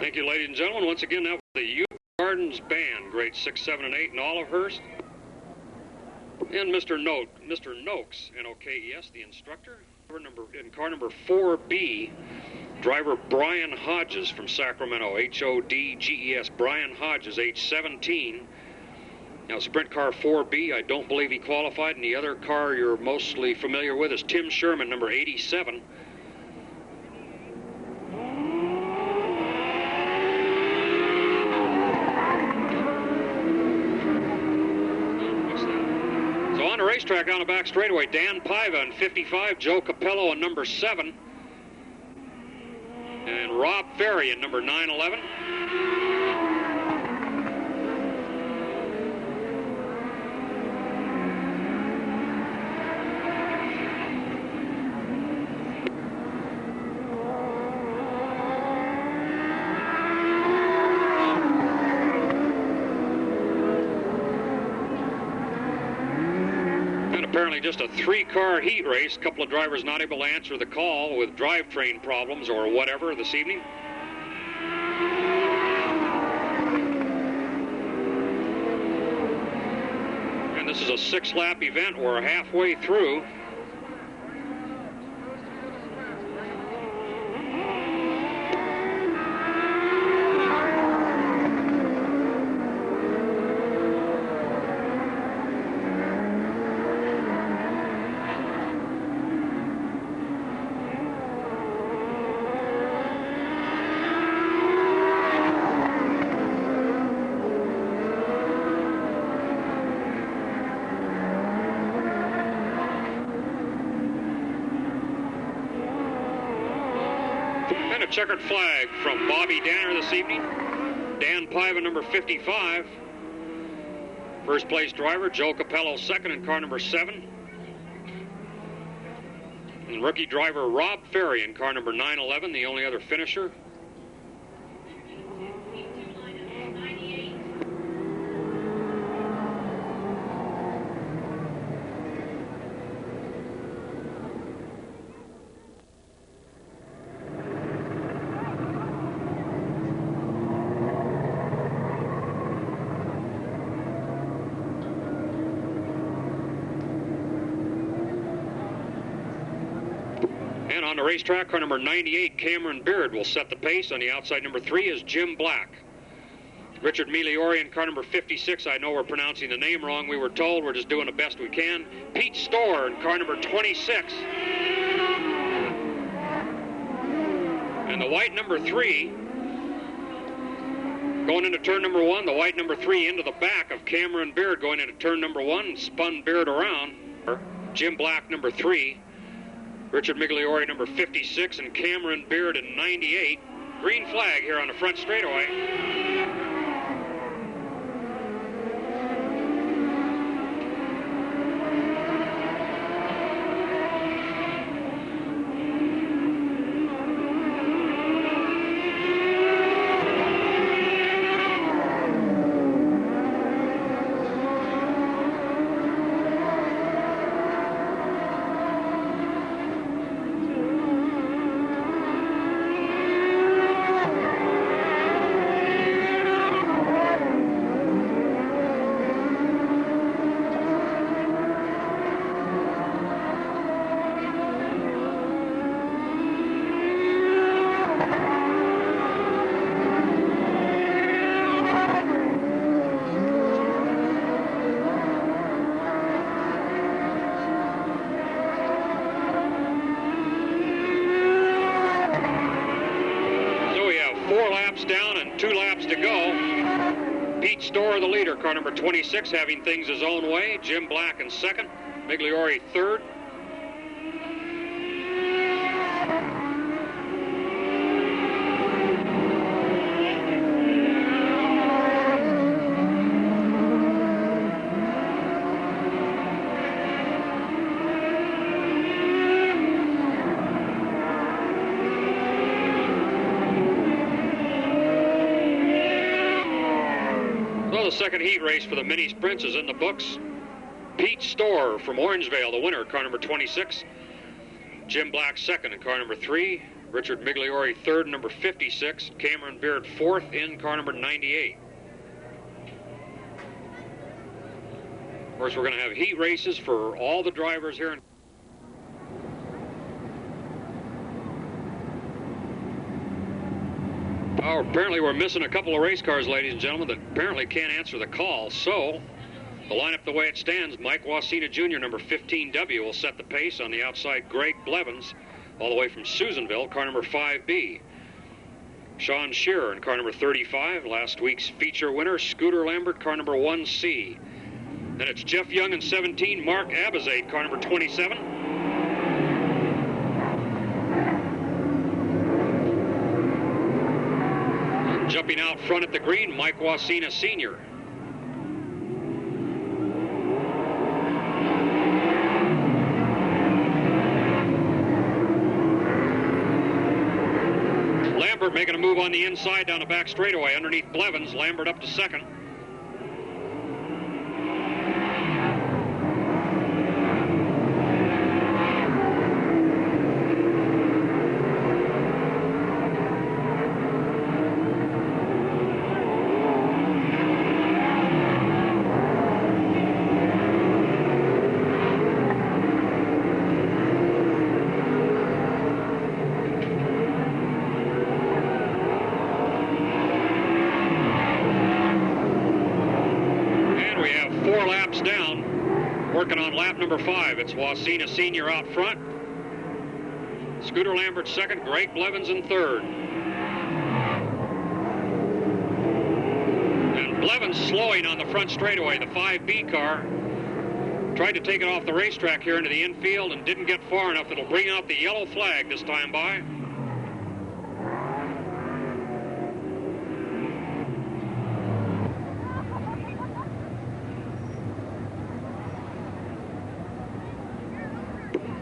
Thank you, ladies and gentlemen. Once again, that was the Youth Gardens Band, grades 6, 7, and 8 in Olivehurst. And Mr. Noakes, N-O-K-E-S, the instructor. In car number 4B, driver Brian Hodges from Sacramento, H-O-D-G-E-S, Brian Hodges, age 17. Now, sprint car 4B, I don't believe he qualified, and the other car you're mostly familiar with is Tim Sherman, number 87. On the racetrack on the back straightaway, Dan Paiva in 55, Joe Capello in number 7, and Rob Ferry in number 911. Apparently just a 3-car heat race. A couple of drivers not able to answer the call with drivetrain problems or whatever this evening. And this is a 6-lap event. We're halfway through. Checkered flag from Bobby Danner this evening. Dan Paiva, number 55. First place driver, Joe Capello, second in car number 7. And rookie driver Rob Ferry in car number 911, the only other finisher. And on the racetrack, car number 98, Cameron Beard, will set the pace. On the outside, number 3 is Jim Black. Richard Migliori in car number 56. I know we're pronouncing the name wrong. We were told. We're just doing the best we can. Pete Storr in car number 26. And the white number 3, going into turn number 1, the white number 3 into the back of Cameron Beard going into turn number 1, and spun Beard around. Jim Black, number 3. Richard Migliori, number 56, and Cameron Beard in 98. Green flag here on the front straightaway. Down and 2 laps to go. Pete Storr, the leader, car number 26, having things his own way. Jim Black in second. Migliori third. The second heat race for the mini sprints is in the books. Pete Storr from Orangevale, the winner, car number 26. Jim Black second in car number 3. Richard Migliori third, number 56. Cameron Beard fourth in car number 98. Of course, we're going to have heat races for all the drivers here. Oh, apparently we're missing a couple of race cars, ladies and gentlemen, that apparently can't answer the call. So, the lineup the way it stands, Mike Wasina Jr., number 15W, will set the pace. On the outside, Greg Blevins, all the way from Susanville, car number 5B. Sean Shearer in car number 35, last week's feature winner, Scooter Lambert, car number 1C. Then it's Jeff Young in 17, Mark Abizade, car number 27. And jumping out front at the green, Mike Wasina Sr. Lambert making a move on the inside down the back straightaway underneath Blevins. Lambert up to second. Working on lap number 5. It's Wasina Sr. out front. Scooter Lambert second. Greg Blevins in third. And Blevins slowing on the front straightaway. The 5B car tried to take it off the racetrack here into the infield and didn't get far enough. It'll bring out the yellow flag this time by.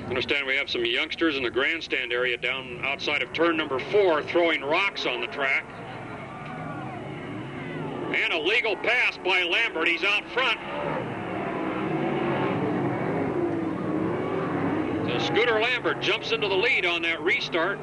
Understand we have some youngsters in the grandstand area down outside of turn number 4 throwing rocks on the track. And a legal pass by Lambert. He's out front. So Scooter Lambert jumps into the lead on that restart.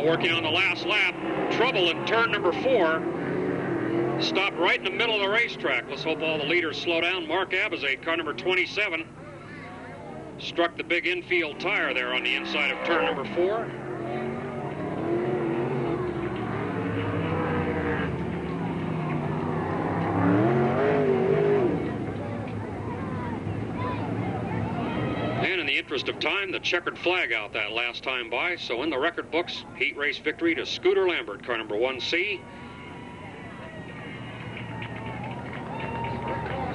Working on the last lap. Trouble in turn number 4. Stopped right in the middle of the racetrack. Let's hope all the leaders slow down. Mark Abizade, car number 27, struck the big infield tire there on the inside of turn number 4. Interest of time, the checkered flag out that last time by. So in the record books, heat race victory to Scooter Lambert, car number 1C.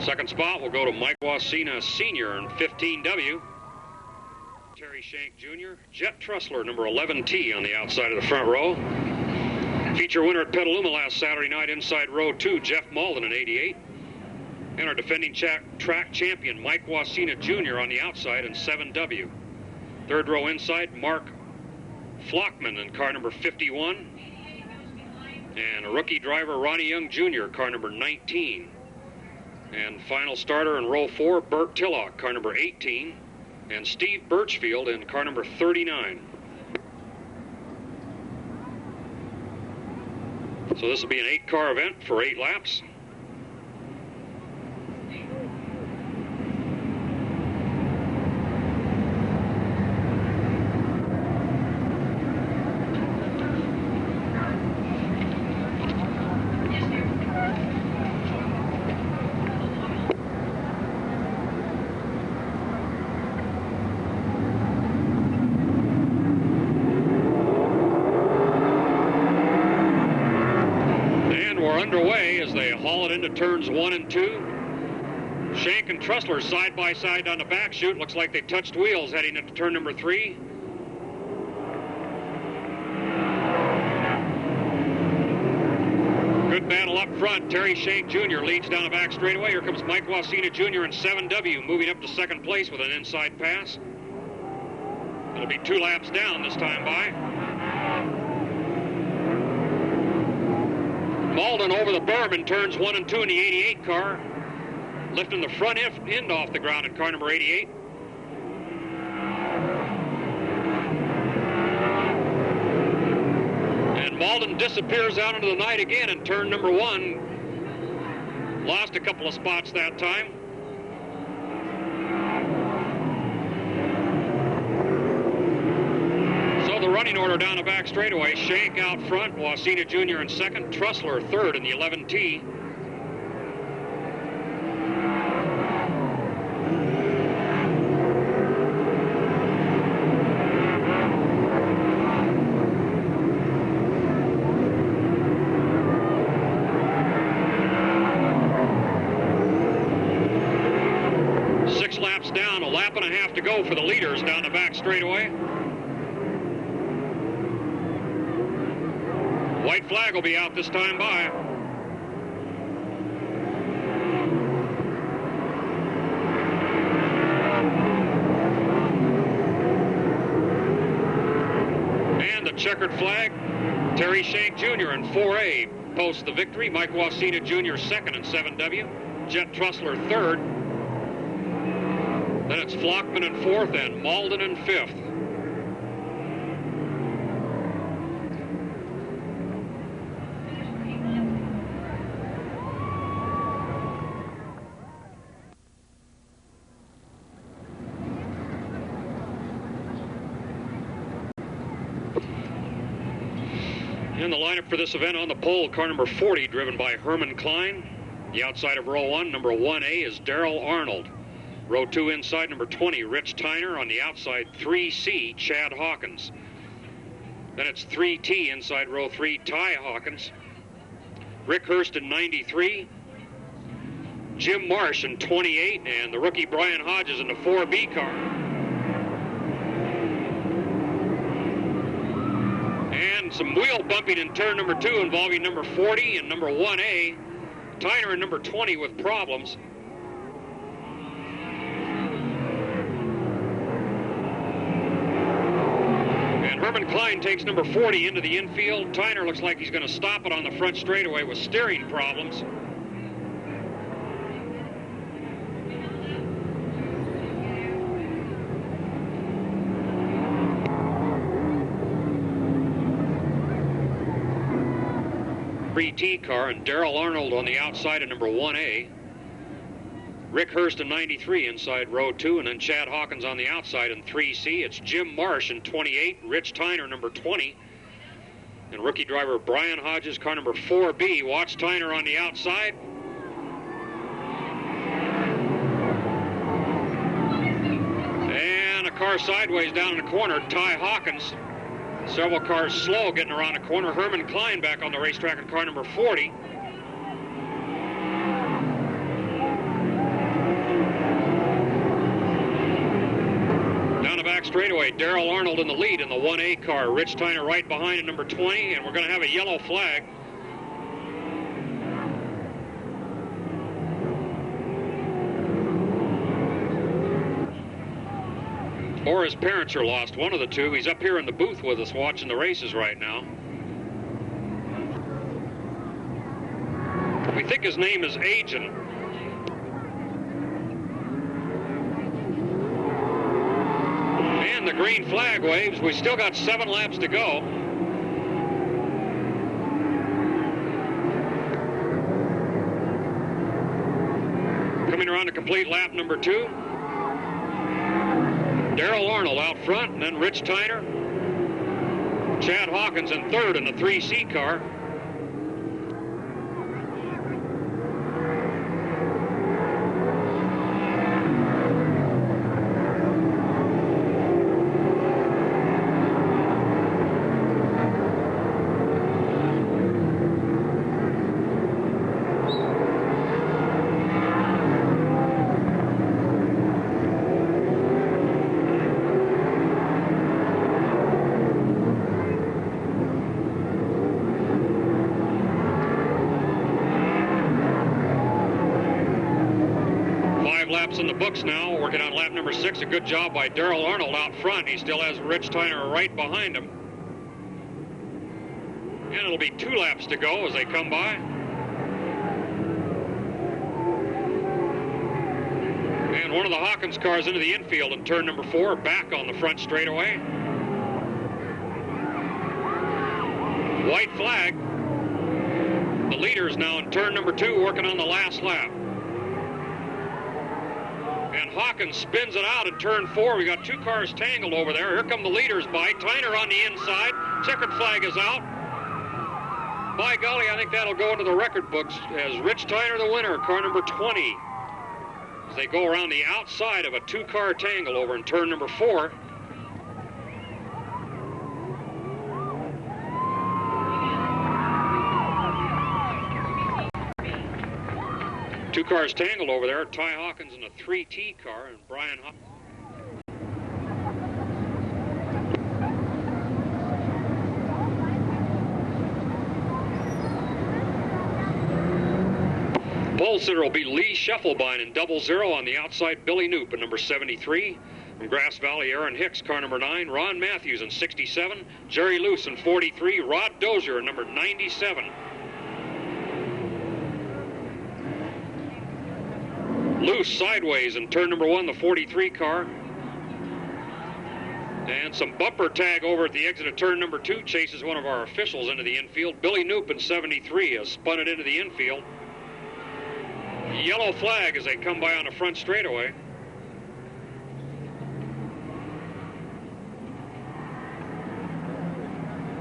Second spot will go to Mike Wasina Sr. in 15W. Terry Shank Jr. Jet Trussler, number 11T on the outside of the front row. Feature winner at Petaluma last Saturday night, inside row 2, Jeff Malden in 88. And our defending track champion, Mike Wasina Jr. on the outside in 7W. Third row inside, Mark Flockman in car number 51. And a rookie driver, Ronnie Young Jr., car number 19. And final starter in row 4, Bert Tillock, car number 18. And Steve Birchfield in car number 39. So this will be an 8-car event for 8 laps. Underway as they haul it into turns 1 and 2. Shank and Trussler side by side on the back chute. Looks like they touched wheels heading into turn number 3. Good battle up front. Terry Shank Jr. leads down the back straightaway. Here comes Mike Wasina Jr. in 7W, moving up to second place with an inside pass. It'll be 2 laps down this time by. Malden over the berm in turns 1 and 2 in the 88 car, lifting the front end off the ground in car number 88. And Malden disappears out into the night again in turn number 1. Lost a couple of spots that time. So the running order down the back straightaway: Shank out front, Wasina Jr. in second, Trussler third in the 11T. Down, a lap and a half to go for the leaders down the back straightaway. White flag will be out this time by. And the checkered flag, Terry Shank Jr. in 4A posts the victory. Mike Wasina Jr. second in 7W. Jet Trussler third. Then it's Flockman in fourth and Malden in fifth. In the lineup for this event on the pole, car number 40, driven by Herman Klein. The outside of row 1, number 1A, is Darrell Arnold. Row 2 inside, number 20, Rich Tyner. On the outside, 3C, Chad Hawkins. Then it's 3T inside row 3, Ty Hawkins. Rick Hurst in 93. Jim Marsh in 28, and the rookie Brian Hodges in the 4B car. And some wheel bumping in turn number 2 involving number 40 and number 1A. Tyner in number 20 with problems. Herman Klein takes number 40 into the infield. Tyner looks like he's going to stop it on the front straightaway with steering problems. T car and Darrell Arnold on the outside of number 1A. Rick Hurst in 93 inside row 2, and then Chad Hawkins on the outside in 3C. It's Jim Marsh in 28, Rich Tyner number 20, and rookie driver Brian Hodges, car number 4B. Watch Tyner on the outside. And a car sideways down in the corner, Ty Hawkins. Several cars slow getting around the corner. Herman Klein back on the racetrack in car number 40. Down the back straightaway, Darrell Arnold in the lead in the 1A car. Rich Tyner right behind in number 20, and we're going to have a yellow flag. Or his parents are lost, one of the two. He's up here in the booth with us watching the races right now. We think his name is Agent. And the green flag waves. We still got 7 laps to go. Coming around to complete lap number 2. Darrell Arnold out front, and then Rich Tyner. Chad Hawkins in third in the 3C car. 5 laps in the books now. Working on lap number 6. A good job by Darrell Arnold out front. He still has Rich Tyner right behind him. And it'll be 2 laps to go as they come by. And one of the Hawkins cars into the infield in turn number 4, back on the front straightaway. White flag. The leaders now in turn number 2, working on the last lap. And Hawkins spins it out in turn 4. We got 2 cars tangled over there. Here come the leaders by. Tyner on the inside. Checkered flag is out. By golly, I think that'll go into the record books as Rich Tyner the winner, car number 20. As they go around the outside of a 2-car tangle over in turn number 4. Two cars tangled over there. Ty Hawkins in a 3T car and Brian Hawkins. Pole sitter will be Lee Scheffelbein in 00 on the outside. Billy Knoop in number 73. From Grass Valley, Aaron Hicks, car number 9. Ron Matthews in 67. Jerry Luce in 43. Rod Dozier in number 97. Loose sideways in turn number 1, the 43 car. And some bumper tag over at the exit of turn number 2 chases one of our officials into the infield. Billy Knoop in 73 has spun it into the infield. Yellow flag as they come by on the front straightaway.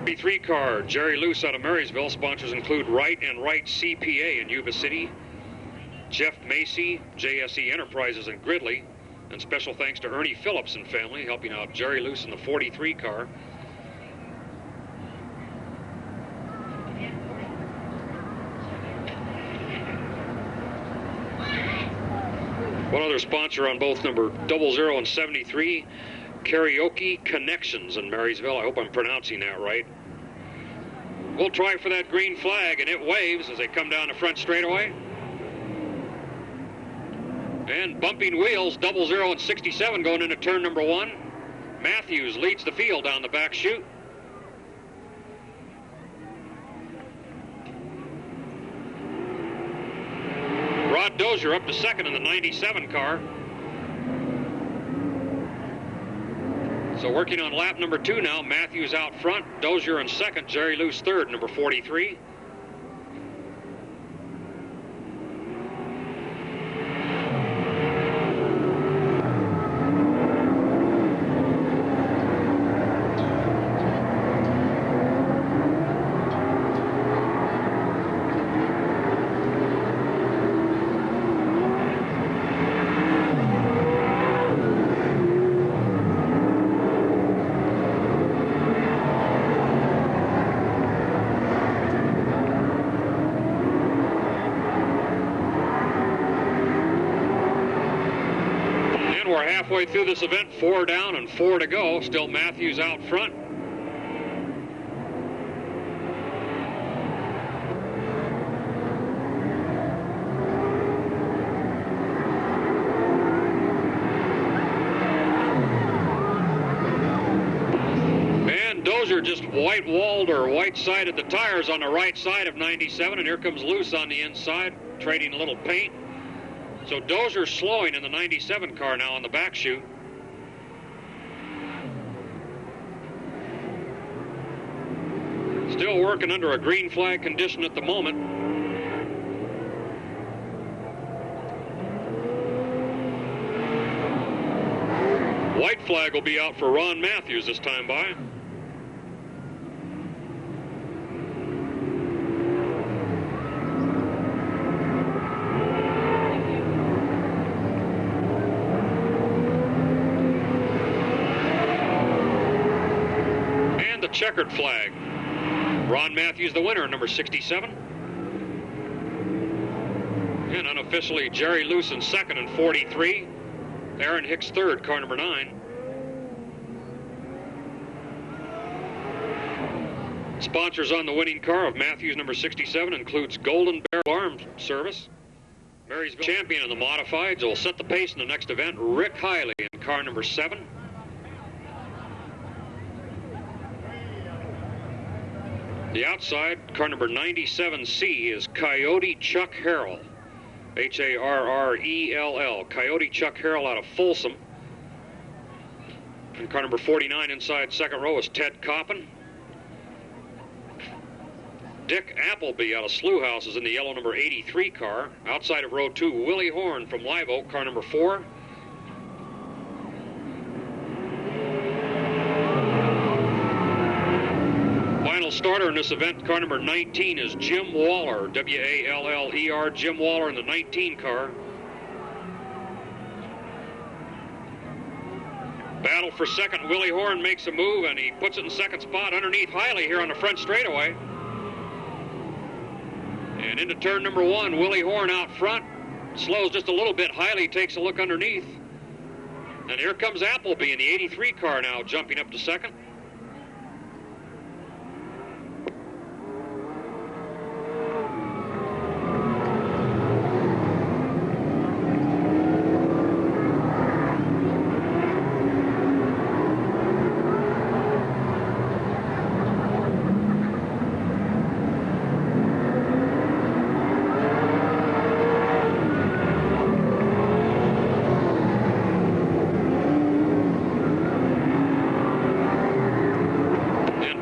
The 3 car, Jerry Luce out of Marysville. Sponsors include Wright and Wright CPA in Yuba City. Jeff Macy, JSE Enterprises in Gridley, and special thanks to Ernie Phillips and family helping out Jerry Luce in the 43 car. One other sponsor on both number 00 and 73, Karaoke Connections in Marysville. I hope I'm pronouncing that right. We'll try for that green flag, and it waves as they come down the front straightaway. And bumping wheels, 00 and 67 going into turn number 1. Matthews leads the field down the back chute. Rod Dozier up to second in the 97 car. So working on lap number 2 now, Matthews out front, Dozier in second, Jerry Luce third, number 43. We're halfway through this event, 4 down and 4 to go. Still Matthews out front. And Dozier just white-walled or white-sided the tires on the right side of 97, and here comes Luce on the inside, trading a little paint. So Dozier's slowing in the 97 car now on the back chute. Still working under a green flag condition at the moment. White flag will be out for Ron Matthews this time by. Checkered flag. Ron Matthews the winner, number 67. And unofficially Jerry Luce in second and 43. Aaron Hicks third, car number 9. Sponsors on the winning car of Matthews number 67 includes Golden Bear Alarm Service, Marysville champion in the modifieds will set the pace in the next event. Rick Hiley in car number 7. The outside, car number 97C, is Coyote Chuck Harrell. Harrell. Coyote Chuck Harrell out of Folsom. And car number 49 inside second row is Ted Coppin. Dick Appleby out of Slough House is in the yellow number 83 car. Outside of row 2, Willie Horn from Live Oak, car number 4. Final starter in this event, car number 19, is Jim Waller, W-A-L-L-E-R, Jim Waller in the 19 car. Battle for second, Willie Horn makes a move, and he puts it in second spot underneath Hiley here on the front straightaway. And into turn number 1, Willie Horn out front, slows just a little bit. Hiley takes a look underneath. And here comes Appleby in the 83 car now, jumping up to second.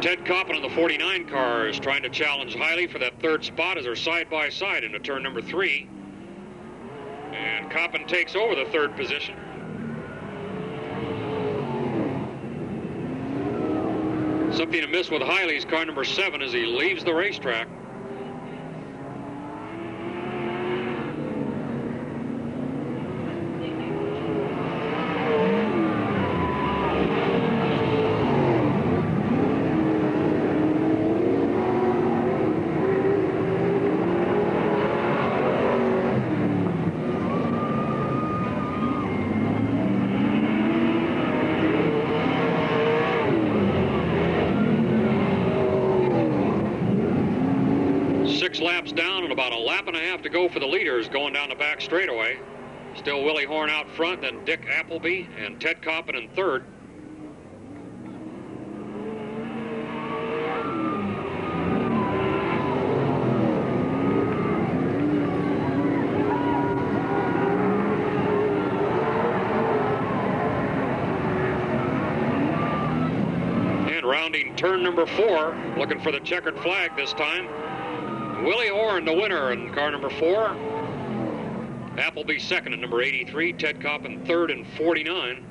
Ted Coppin in the 49 car is trying to challenge Hiley for that third spot as they're side by side into turn number 3. And Coppin takes over the third position. Something amiss with Hiley's car number 7 as he leaves the racetrack. Laps down and about a lap and a half to go for the leaders going down the back straightaway. Still Willie Horn out front, then Dick Appleby and Ted Coppin in third. And rounding turn number 4, looking for the checkered flag this time. Willie Horn, the winner in car number 4. Appleby second in number 83. Ted Coppin third in 49.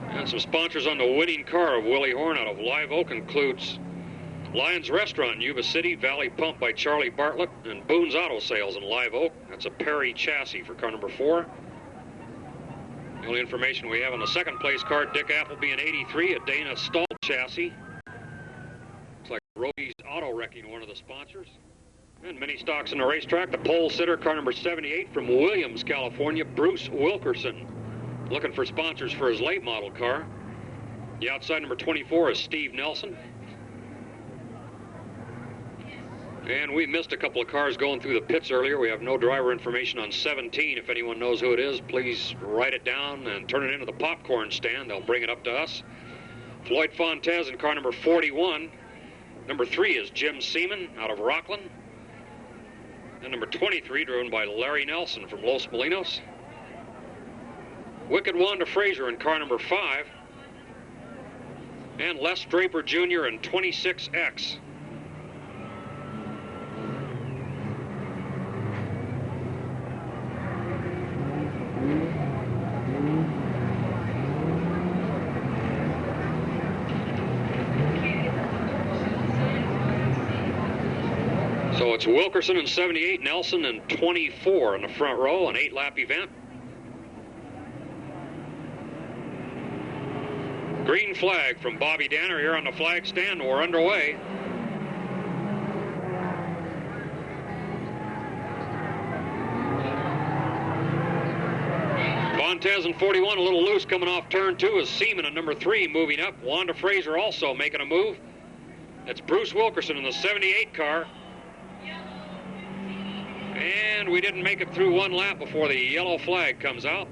And some sponsors on the winning car of Willie Horn out of Live Oak includes Lyons Restaurant in Yuba City, Valley Pump by Charlie Bartlett, and Boone's Auto Sales in Live Oak. That's a Perry chassis for car number 4. The only information we have on the second place car, Dick Appleby in 83, a Dana Stahl chassis. Roby's Auto Wrecking, one of the sponsors. And many stocks in the racetrack. The pole sitter, car number 78 from Williams, California, Bruce Wilkerson. Looking for sponsors for his late model car. The outside number 24 is Steve Nelson. And we missed a couple of cars going through the pits earlier. We have no driver information on 17. If anyone knows who it is, please write it down and turn it into the popcorn stand. They'll bring it up to us. Floyd Fontez in car number 41. Number 3 is Jim Seaman out of Rockland. And number 23, driven by Larry Nelson from Los Molinos. Wicked Wanda Frazier in car number 5. And Les Draper Jr. in 26X. So it's Wilkerson in 78, Nelson in 24 in the front row, an 8-lap event. Green flag from Bobby Danner here on the flag stand. We're underway. Fontez in 41, a little loose coming off turn 2 is Seaman in number 3 moving up. Wanda Frazier also making a move. It's Bruce Wilkerson in the 78 car. And we didn't make it through one lap before the yellow flag comes out.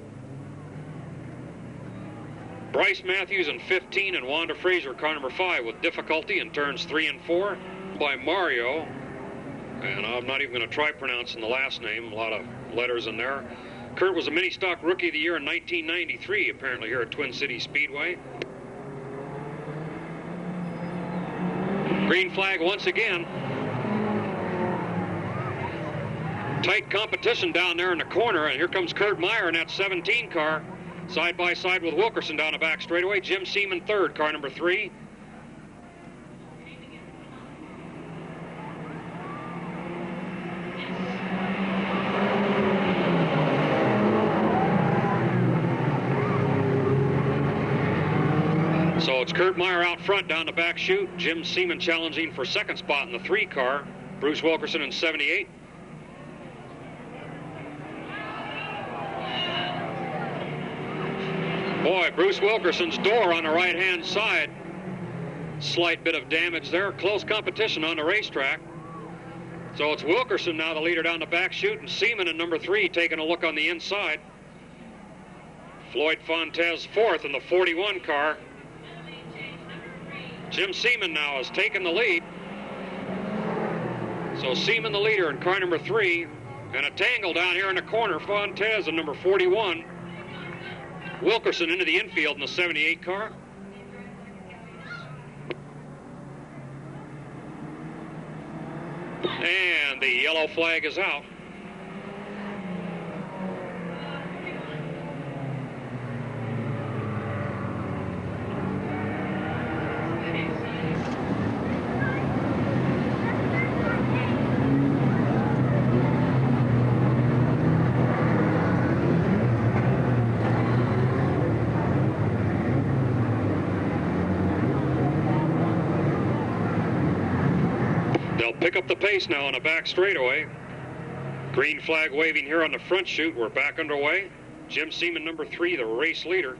Bryce Matthews in 15 and Wanda Fraser, car number 5, with difficulty in turns 3 and 4 by Mario. And I'm not even going to try pronouncing the last name, a lot of letters in there. Kurt was a mini stock rookie of the year in 1993, apparently here at Twin Cities Speedway. Green flag once again. Tight competition down there in the corner, and here comes Kurt Meyer in that 17 car, side by side with Wilkerson down the back straightaway. Jim Seaman third, car number 3. So it's Kurt Meyer out front down the back chute. Jim Seaman challenging for second spot in the 3 car. Bruce Wilkerson in 78. Boy, Bruce Wilkerson's door on the right-hand side. Slight bit of damage there. Close competition on the racetrack. So it's Wilkerson now the leader down the back chute, and Seaman in number 3 taking a look on the inside. Floyd Fontez fourth in the 41 car. Jim Seaman now has taken the lead. So Seaman the leader in car number 3. And a tangle down here in the corner. Fontez in number 41. Wilkerson into the infield in the 78 car. And the yellow flag is out. Pick up the pace now on the back straightaway. Green flag waving here on the front chute. We're back underway. Jim Seaman, number 3, the race leader.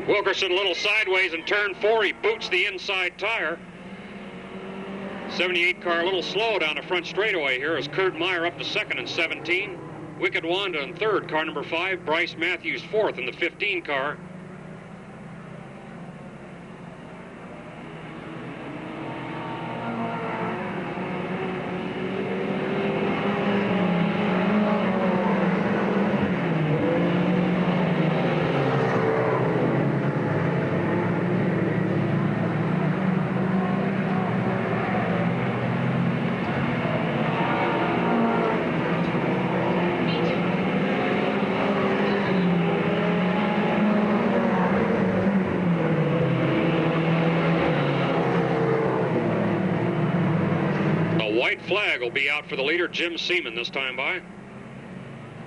Wilkerson a little sideways in turn 4. He boots the inside tire. 78 car a little slow down the front straightaway here as Kurt Meyer up to second in 17. Wicked Wanda in third, car number 5. Bryce Matthews fourth in the 15 car. Flag will be out for the leader, Jim Seaman, this time by.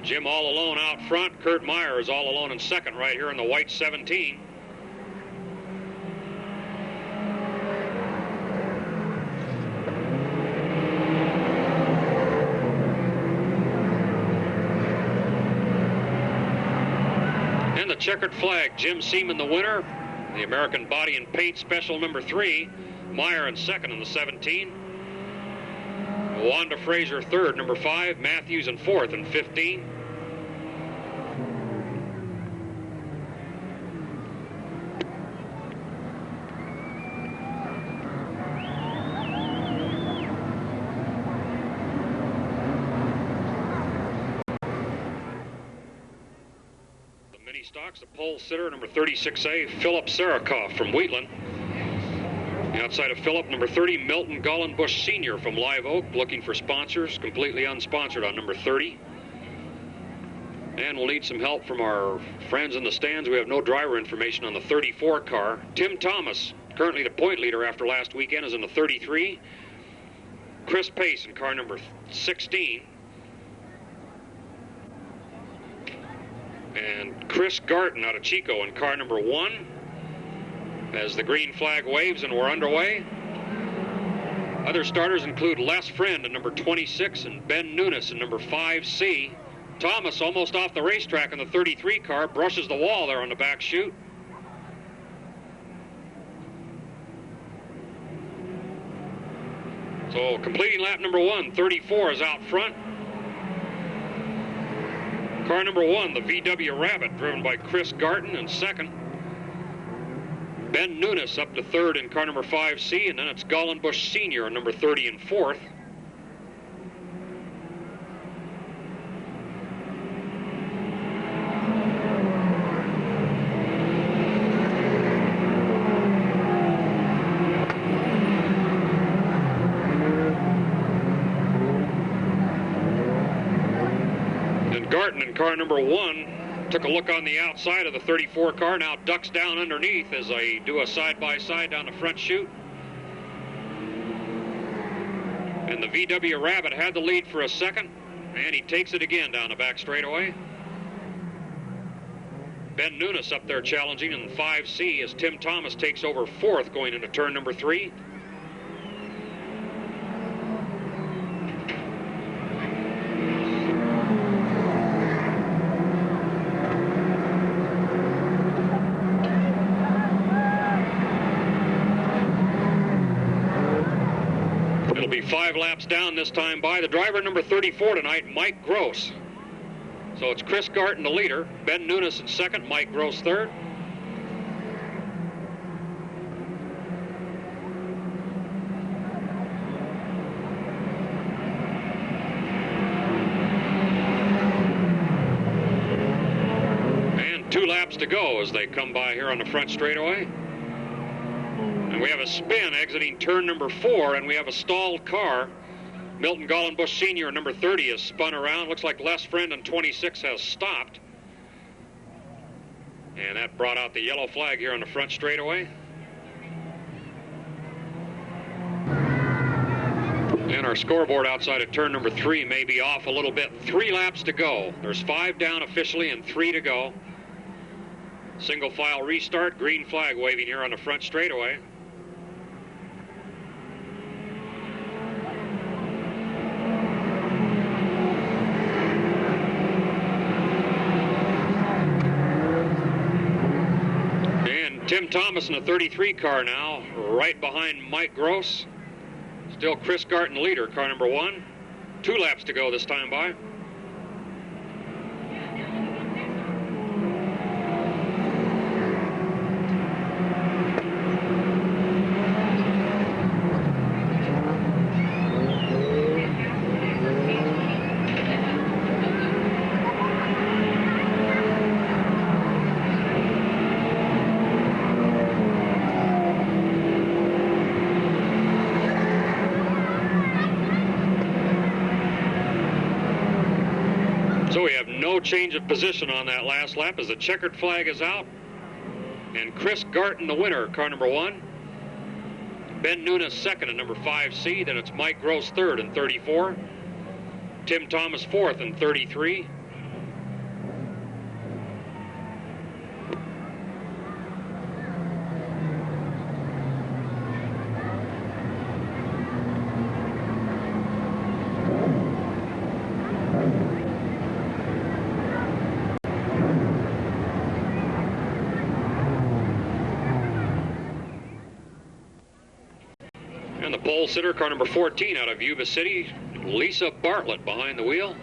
Jim all alone out front. Kurt Meyer is all alone in second right here in the white 17. And the checkered flag, Jim Seaman the winner. The American Body and Paint Special number 3. Meyer in second in the 17. Wanda Fraser third, number 5. Matthews in fourth and 15. The mini stocks, the pole sitter, number 36A, Philip Sarikoff from Wheatland. Outside of Philip, number 30, Milton Gollenbush Sr. from Live Oak, looking for sponsors, completely unsponsored on number 30. And we'll need some help from our friends in the stands. We have no driver information on the 34 car. Tim Thomas, currently the point leader after last weekend, is in the 33. Chris Pace in car number 16. And Chris Garton out of Chico in car number 1. As the green flag waves and we're underway. Other starters include Les Friend in number 26 and Ben Nunes in number 5C. Thomas almost off the racetrack in the 33 car, brushes the wall there on the back chute. So completing lap number 1, 34 is out front. Car number 1, the VW Rabbit, driven by Chris Garton in second. Ben Nunes up to third in car number 5C, and then it's Gollenbush Sr. in number 30 and fourth. And Garton in car number 1 took a look on the outside of the 34 car, now ducks down underneath as they do a side-by-side down the front chute. And the VW Rabbit had the lead for a second, and he takes it again down the back straightaway. Ben Nunes up there challenging in 5C as Tim Thomas takes over fourth going into turn number 3. It'll be 5 laps down this time by the driver number 34 tonight, Mike Gross. So it's Chris Garton the leader, Ben Nunes in second, Mike Gross third. And 2 laps to go as they come by here on the front straightaway. And we have a spin exiting turn number 4, and we have a stalled car. Milton Gollenbush Sr. number 30 has spun around. Looks like Les Friend in 26 has stopped. And that brought out the yellow flag here on the front straightaway. And our scoreboard outside of turn number 3 may be off a little bit. 3 laps to go. There's 5 down officially and 3 to go. Single file restart, green flag waving here on the front straightaway. Tim Thomas in the 33 car now, right behind Mike Gross. Still Chris Garton leader, car number 1. 2 laps to go this time by. So we have no change of position on that last lap as the checkered flag is out. And Chris Garton the winner, car number 1. Ben Nunes second in number 5C. Then it's Mike Gross third in 34. Tim Thomas fourth in 33. And the pole sitter, car number 14 out of Yuba City, Lisa Bartlett behind the wheel.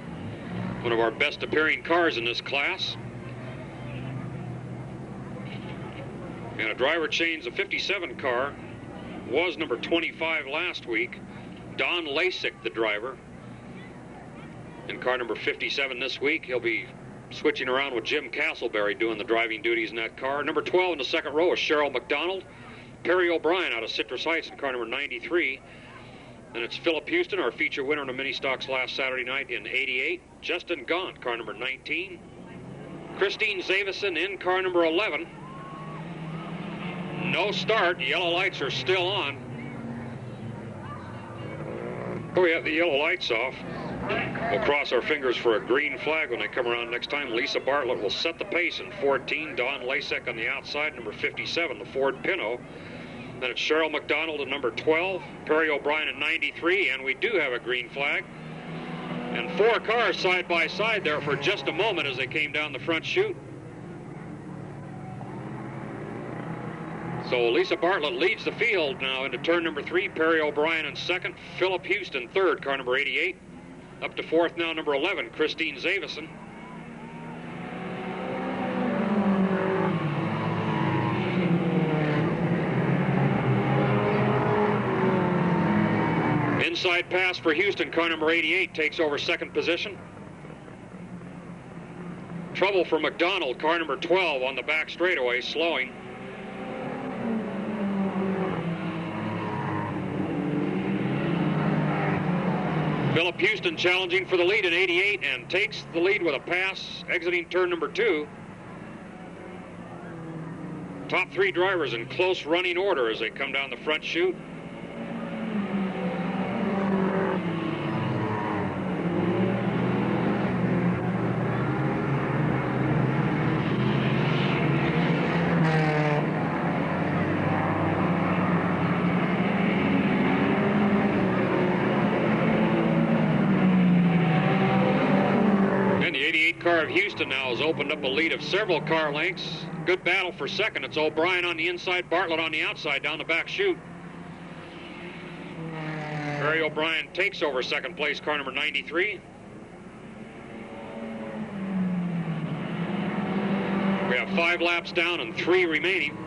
One of our best appearing cars in this class. And a driver change, the 57 car was number 25 last week. Don Lasik, the driver. In car number 57 this week, he'll be switching around with Jim Castleberry doing the driving duties in that car. Number 12 in the second row is Cheryl McDonald. Perry O'Brien out of Citrus Heights in car number 93. And it's Philip Houston, our feature winner in the mini stocks last Saturday night in 88. Justin Gaunt, car number 19. Christine Zavison in car number 11. No start. Yellow lights are still on. We have the yellow lights off. We'll cross our fingers for a green flag when they come around next time. Lisa Bartlett will set the pace in 14. Don Lasek on the outside, number 57, the Ford Pinto. Then it's Cheryl McDonald in number 12, Perry O'Brien in 93, and we do have a green flag. And 4 cars side by side there for just a moment as they came down the front chute. So Lisa Bartlett leads the field now into turn number 3, Perry O'Brien in second, Philip Houston third, car number 88. Up to fourth now, number 11, Christine Zavison. Inside pass for Houston, car number 88 takes over second position. Trouble for McDonald, car number 12 on the back straightaway, slowing. Philip Houston challenging for the lead in 88 and takes the lead with a pass, exiting turn number 2. Top 3 drivers in close running order as they come down the front chute. Car of Houston now has opened up a lead of several car lengths. Good battle for second. It's O'Brien on the inside, Bartlett on the outside down the back chute. Perry O'Brien takes over second place, car number 93. We have 5 laps down and 3 remaining.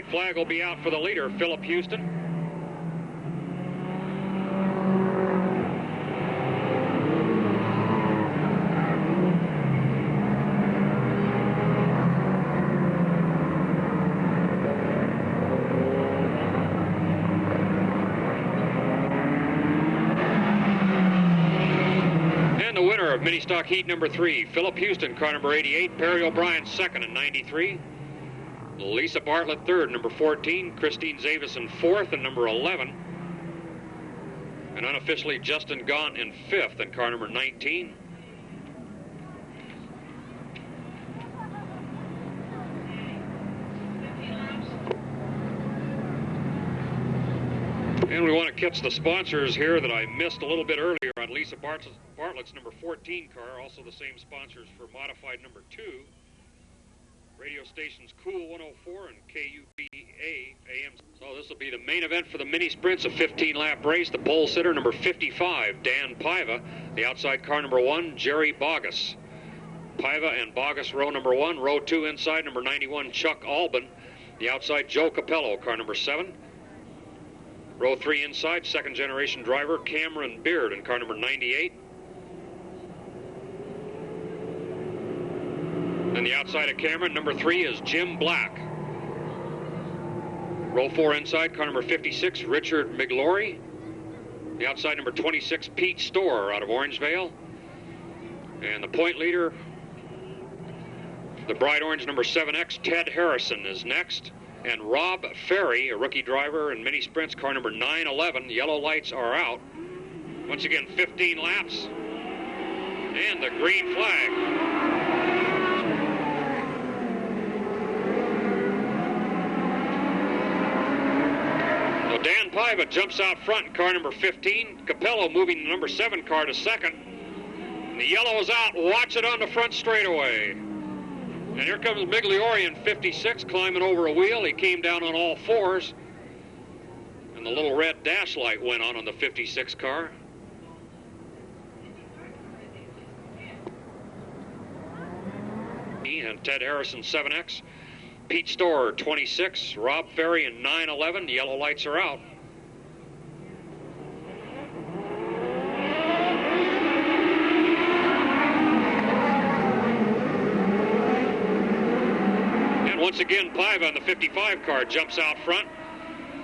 Flag will be out for the leader, Philip Houston. And the winner of mini stock heat number 3, Philip Houston, car number 88, Perry O'Brien second in 93. Lisa Bartlett third, number 14, Christine Zavison fourth, and number 11. And unofficially Justin Gaunt in fifth, and car number 19. And we want to catch the sponsors here that I missed a little bit earlier on Lisa Bartlett's number 14 car, also the same sponsors for modified number 2. Radio stations Cool 104 and KUBA AM. So this will be the main event for the mini sprints, a 15-lap race. The pole sitter, number 55, Dan Paiva. The outside car, number 1, Jerry Bogus. Paiva and Bogus, row number 1. Row 2 inside, number 91, Chuck Albin. The outside, Joe Capello, car number 7. Row 3 inside, second-generation driver Cameron Beard in car number 98. And the outside of Cameron, number 3, is Jim Black. Row 4 inside, car number 56, Richard Miglori. The outside, number 26, Pete Storr out of Orangevale. And the point leader, the bright orange number 7X, Ted Harrison, is next. And Rob Ferry, a rookie driver in mini sprints, car number 911. Yellow lights are out. Once again, 15 laps. And the green flag. Dan Paiva jumps out front, car number 15. Capello moving the number 7 car to second. And the yellow is out. Watch it on the front straightaway. And here comes Migliori in 56, climbing over a wheel. He came down on all fours. And the little red dash light went on the 56 car. And Ted Harrison, 7X. Pete Storr, 26, Rob Ferry in 911. The yellow lights are out. And once again, Paiva in the 55 car jumps out front.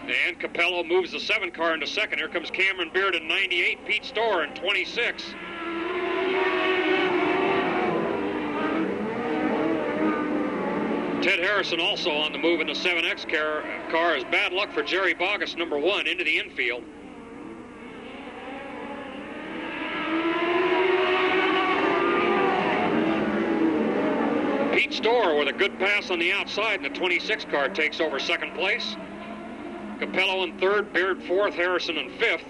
And Capello moves the 7 car into second. Here comes Cameron Beard in 98, Pete Storr in 26. Ted Harrison also on the move in the 7X car is bad luck for Jerry Bogus, number 1, into the infield. Pete Storr with a good pass on the outside, and the 26 car takes over second place. Capello in third, Beard fourth, Harrison in fifth.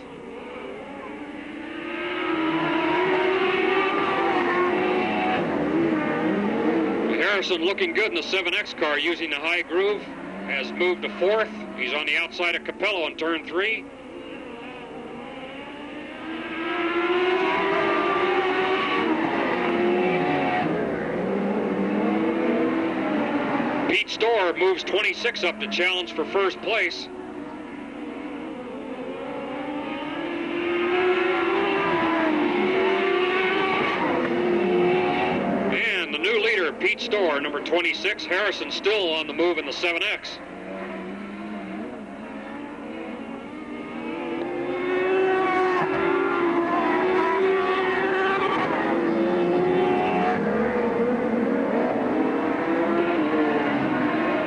Harrison looking good in the 7X car using the high groove, has moved to fourth. He's on the outside of Capello in turn 3. Pete Storr moves 26 up to challenge for first place. And the new leader, Pete Storr, number 26. Harrison still on the move in the 7X.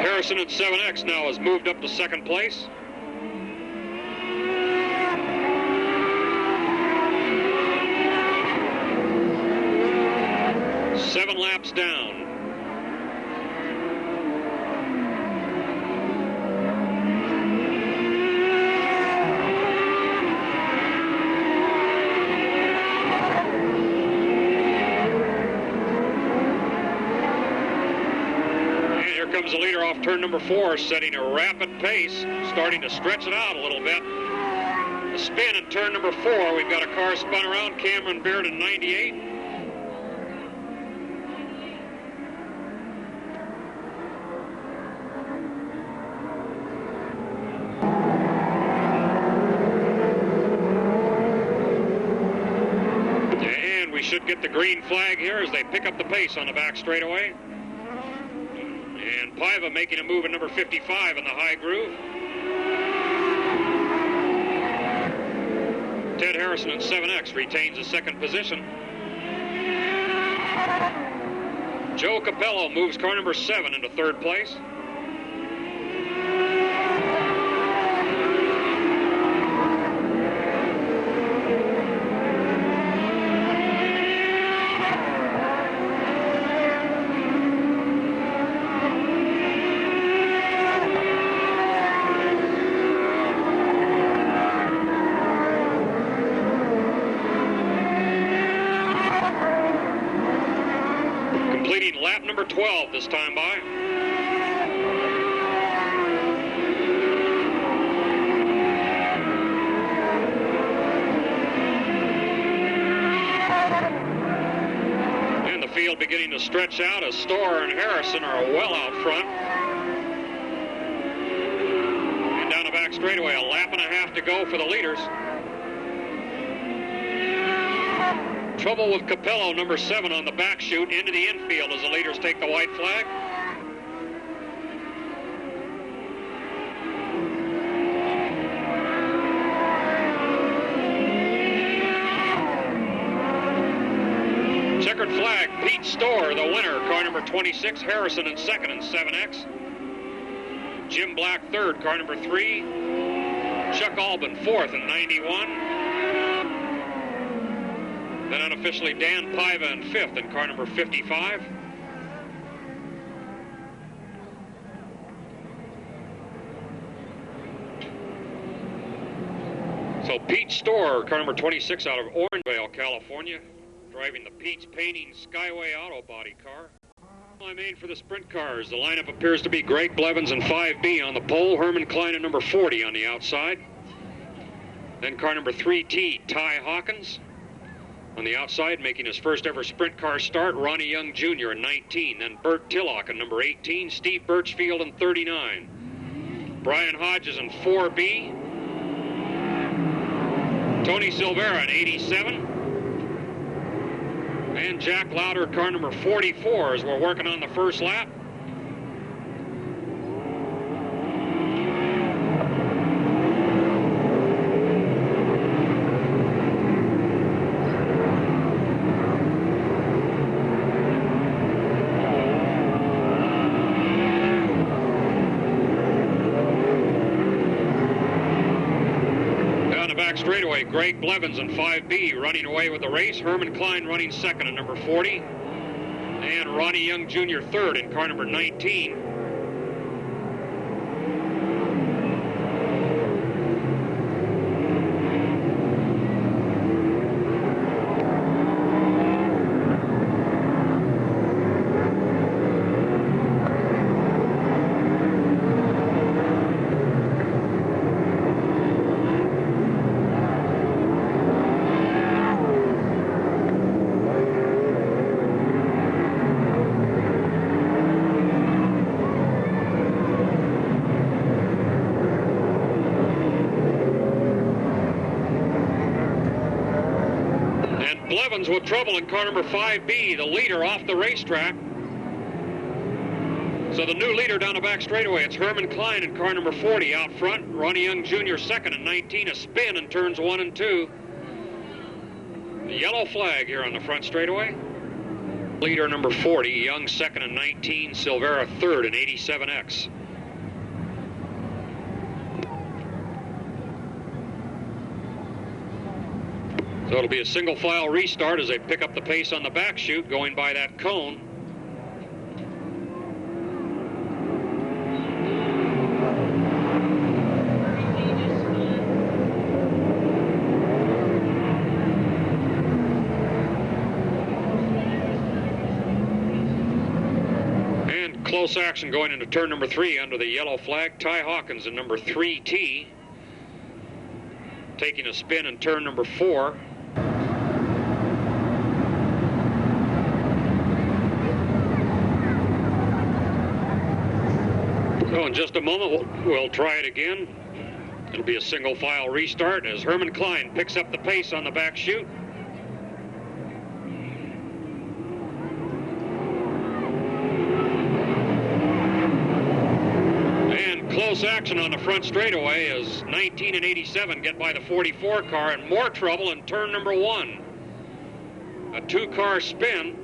Harrison in 7X now has moved up to second place. Seven laps down. Comes the leader off turn number 4, setting a rapid pace, starting to stretch it out a little bit. A spin in turn number 4. We've got a car spun around, Cameron Beard in 98. And we should get the green flag here as they pick up the pace on the back straightaway. And Paiva making a move at number 55 in the high groove. Ted Harrison in 7X retains the second position. Joe Capello moves car number 7 into third place. Lap number 12 this time by. And the field beginning to stretch out as Storr and Harrison are well out front. And down the back straightaway, a lap and a half to go for the leaders. Trouble with Capello, number 7, on the back chute into the infield as the leaders take the white flag. Checkered flag, Pete Storr, the winner, car number 26, Harrison in second in 7X. Jim Black third, car number 3. Chuck Albin fourth in 91. Then unofficially Dan Paiva in fifth in car number 55. So Pete Storr, car number 26 out of Orangevale, California, driving the Pete's Painting Skyway Auto Body car. I made for the sprint cars. The lineup appears to be Greg Blevins in 5B on the pole, Herman Klein at number 40 on the outside. Then car number 3T, Ty Hawkins. On the outside, making his first ever sprint car start, Ronnie Young Jr. in 19. Then Bert Tillock in number 18. Steve Birchfield in 39. Brian Hodges in 4B. Tony Silvera in 87. And Jack Lauder, car number 44, as we're working on the first lap. back straightaway. Greg Blevins in 5B running away with the race. Herman Klein running second in number 40. And Ronnie Young Jr. third in car number 19. Blevins with trouble in car number 5B, the leader off the racetrack. So the new leader down the back straightaway, it's Herman Klein in car number 40 out front. Ronnie Young Jr. second in 19, a spin in turns 1 and 2. The yellow flag here on the front straightaway. Leader number 40, Young second in 19, Silvera third in 87X. So it'll be a single file restart as they pick up the pace on the back chute going by that cone. And close action going into turn number 3 under the yellow flag. Ty Hawkins in number 3T taking a spin in turn number 4. So in just a moment, we'll try it again. It'll be a single file restart as Herman Klein picks up the pace on the back chute. And close action on the front straightaway as 19 and 87 get by the 44 car, and more trouble in turn number 1. A 2-car spin.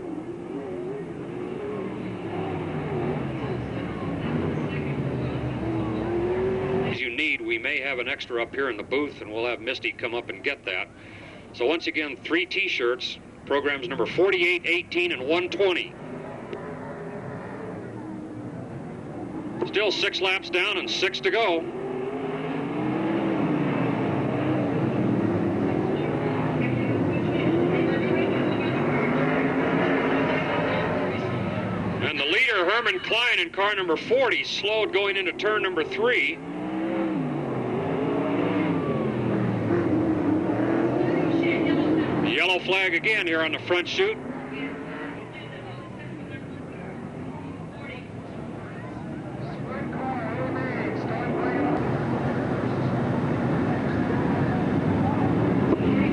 We may have an extra up here in the booth, and we'll have Misty come up and get that. So once again, 3 T-shirts, programs number 48, 18, and 120. Still 6 laps down and 6 to go. And the leader, Herman Klein, in car number 40, slowed going into turn number 3. Yellow flag again here on the front chute.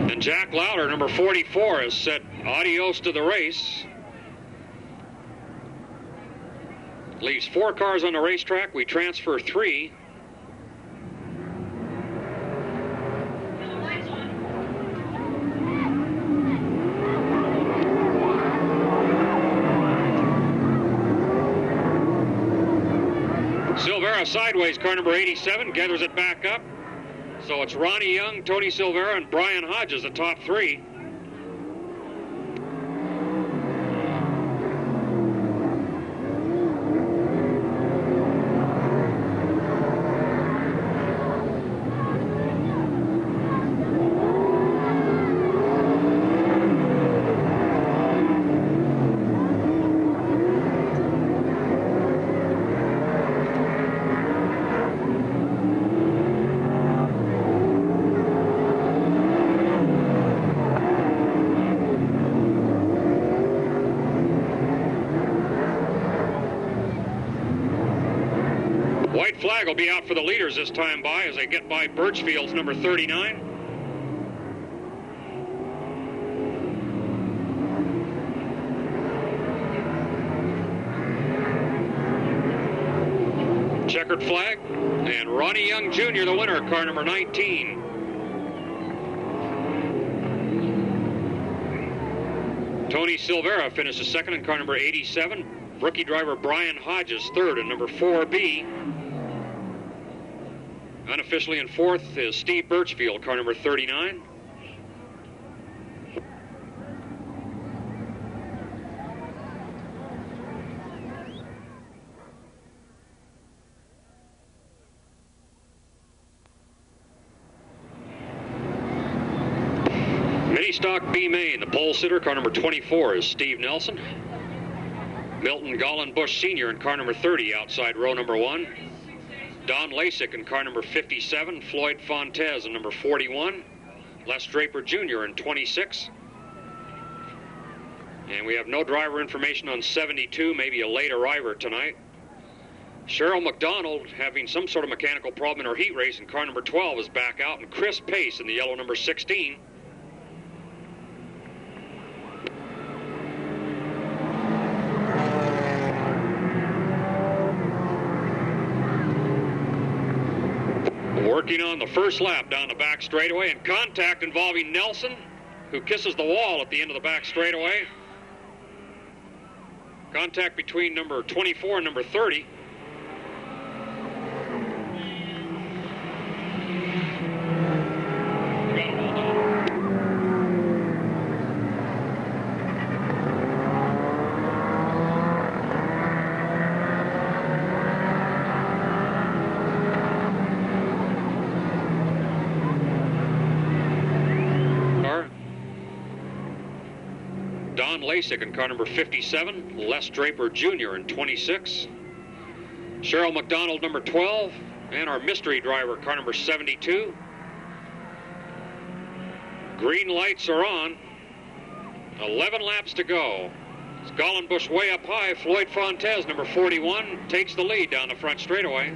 And Jack Lowder, number 44, has said adios to the race. Leaves 4 cars on the racetrack. We transfer 3. Silvera sideways, car number 87, gathers it back up. So it's Ronnie Young, Tony Silvera, and Brian Hodges, the top 3. White flag will be out for the leaders this time by as they get by Birchfield's number 39. Checkered flag, and Ronnie Young Jr., the winner, car number 19. Tony Silvera finishes second in car number 87. Rookie driver Brian Hodges third in number 4B. Unofficially in fourth is Steve Birchfield, car number 39. Mini-stock B main, the pole sitter, car number 24 is Steve Nelson. Milton Gollenbush Sr. in car number 30, outside row number 1. Don Lasik in car number 57. Floyd Fontez in number 41. Les Draper Jr. in 26. And we have no driver information on 72, maybe a late arriver tonight. Cheryl McDonald, having some sort of mechanical problem in her heat race in car number 12, is back out. And Chris Pace in the yellow number 16. Working on the first lap down the back straightaway, and contact involving Nelson, who kisses the wall at the end of the back straightaway. Contact between number 24 and number 30. Don Lasik in car number 57, Les Draper Jr. in 26, Cheryl McDonald number 12, and our mystery driver, car number 72. Green lights are on. 11 laps to go. It's Gollenbush way up high. Floyd Fontez, number 41, takes the lead down the front straightaway.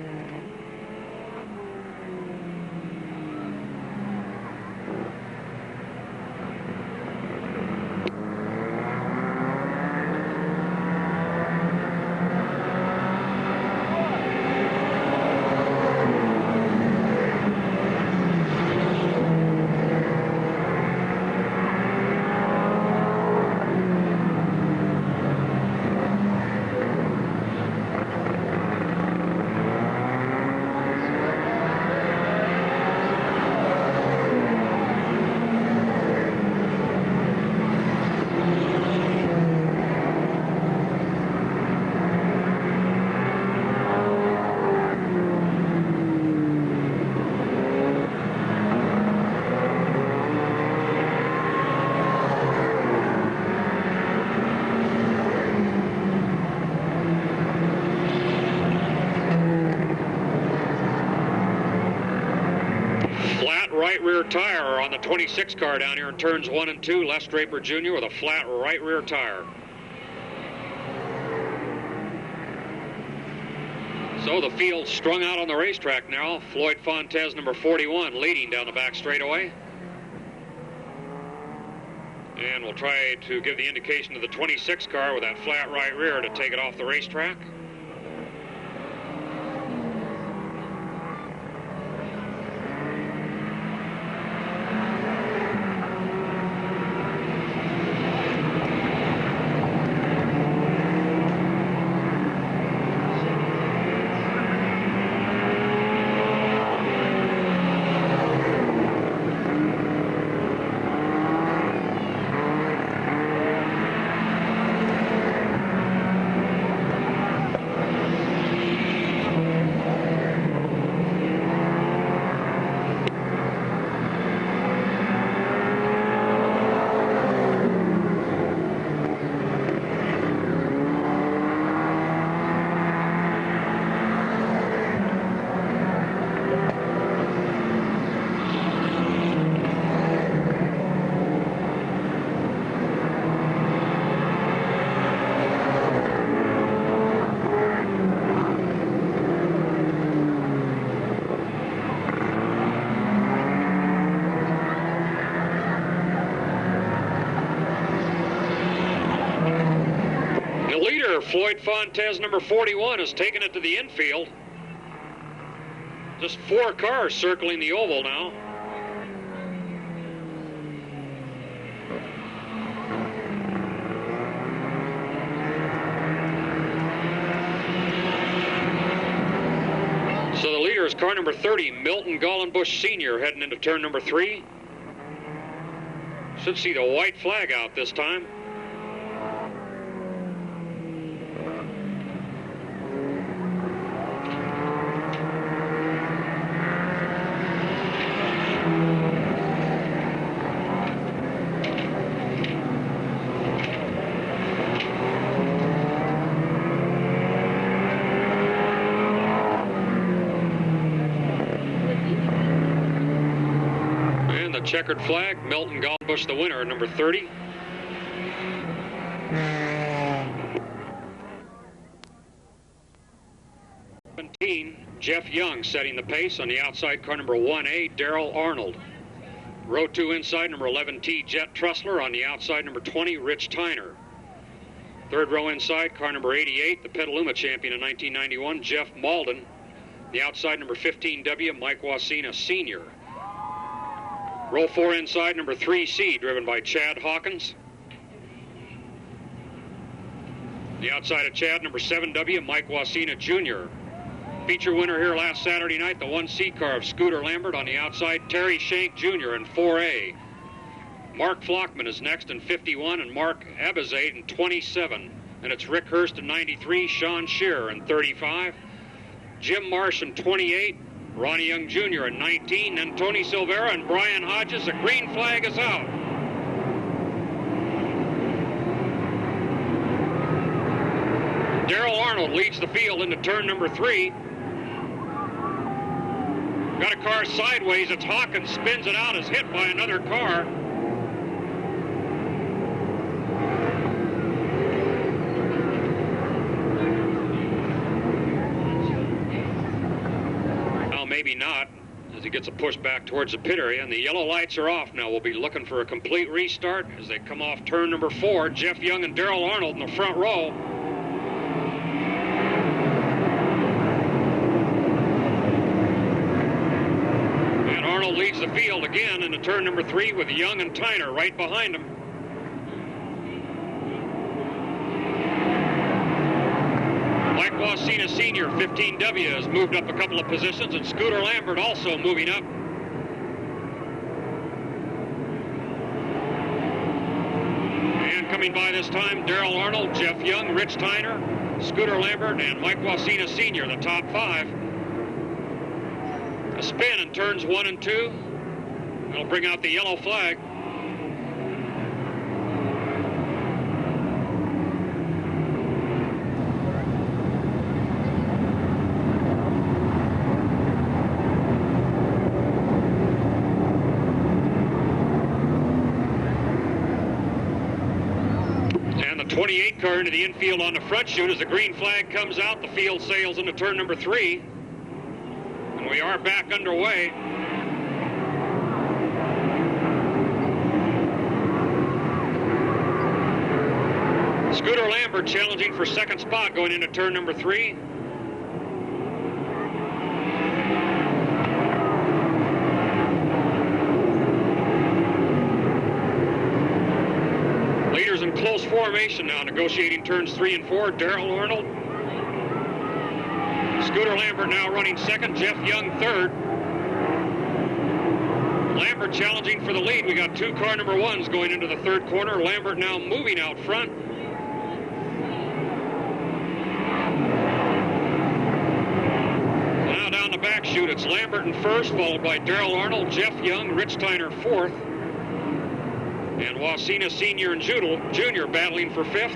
Right rear tire on the 26 car down here in turns 1 and 2. Les Draper Jr. with a flat right rear tire. So the field's strung out on the racetrack now. Floyd Fontez, number 41, leading down the back straightaway. And we'll try to give the indication to the 26 car with that flat right rear to take it off the racetrack. Floyd Fontez, number 41, has taken it to the infield. Just 4 cars circling the oval now. So the leader is car car number 30, Milton Gallenbush Sr. heading into turn number 3. Should see the white flag out this time. Checkered flag, Milton Gallenbush the winner, number 30. Jeff Young setting the pace on the outside, car number 1A, Darrell Arnold. Row 2 inside, number 11T, Jet Trussler. On the outside, number 20, Rich Tyner. Third row inside, car number 88, the Petaluma champion in 1991, Jeff Malden. The outside, number 15W, Mike Wasina Sr. Row 4 inside, number 3C, driven by Chad Hawkins. The outside of Chad, number 7W, Mike Wasina Jr. Feature winner here last Saturday night, the 1C car of Scooter Lambert. On the outside, Terry Shank Jr. in 4A. Mark Flockman is next in 51, and Mark Abizade in 27. And it's Rick Hurst in 93, Sean Shearer in 35, Jim Marsh in 28, Ronnie Young Jr. in 19, then Tony Silvera and Brian Hodges. The green flag is out. Darrell Arnold leads the field into turn number 3. Got a car sideways. It's Hawkins, spins it out, is hit by another car. Maybe not, as he gets a push back towards the pit area, and the yellow lights are off now. We'll be looking for a complete restart as they come off turn number 4. Jeff Young and Darrell Arnold in the front row. And Arnold leads the field again into turn number 3 with Young and Tyner right behind him. Mike Wasina Sr., 15W, has moved up a couple of positions, and Scooter Lambert also moving up. And coming by this time, Darrell Arnold, Jeff Young, Rich Tyner, Scooter Lambert, and Mike Wasina Sr., the top 5. A spin in turns 1 and 2. That'll bring out the yellow flag. And the 28 car into the infield on the front chute. As the green flag comes out, the field sails into turn number 3. And we are back underway. Scooter Lambert challenging for second spot going into turn number 3. Leaders in close formation now, negotiating turns 3 and 4. Darrell Arnold. Scooter Lambert now running second. Jeff Young third. Lambert challenging for the lead. We got 2 car number 1s going into the third corner. Lambert now moving out front. Now down the back chute, it's Lambert in first, followed by Darrell Arnold, Jeff Young, Rich Tyner fourth, and Wasina Sr. and Jr. battling for fifth.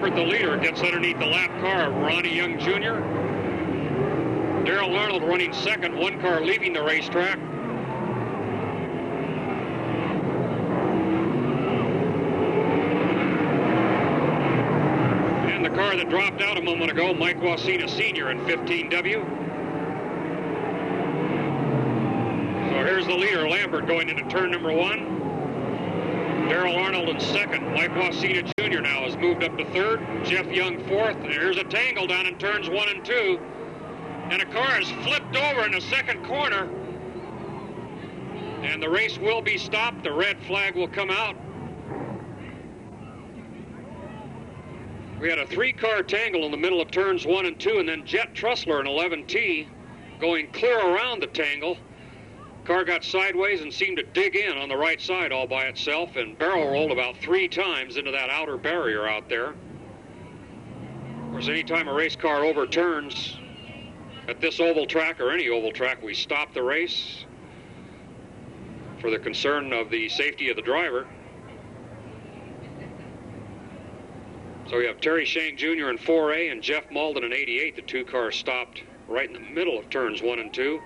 The leader gets underneath the lap car of Ronnie Young Jr. Darrell Arnold running second, 1 car leaving the racetrack. the car that dropped out a moment ago, Mike Wasina Sr. in 15W. So here's the leader, Lambert, going into turn number 1. Darrell Arnold in second. Mike Wasina Jr. now has moved up to third. Jeff Young fourth. And here's a tangle down in turns 1 and 2. And a car is flipped over in the second corner. And the race will be stopped. The red flag will come out. We had a 3-car tangle in the middle of turns 1 and 2, and then Jet Trussler in 11T going clear around the tangle. Car got sideways and seemed to dig in on the right side all by itself and barrel rolled about 3 times into that outer barrier out there. Of course, anytime a race car overturns at this oval track or any oval track, we stop the race for the concern of the safety of the driver. So we have Terry Shane Jr. in 4A and Jeff Malden in 88. The 2 cars stopped right in the middle of turns 1 and 2.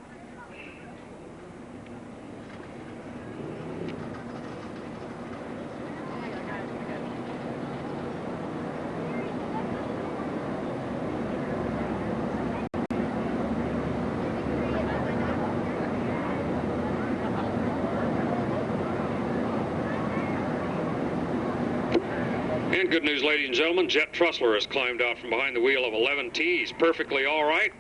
And good news, ladies and gentlemen, Jet Trussler has climbed out from behind the wheel of 11T. He's perfectly all right.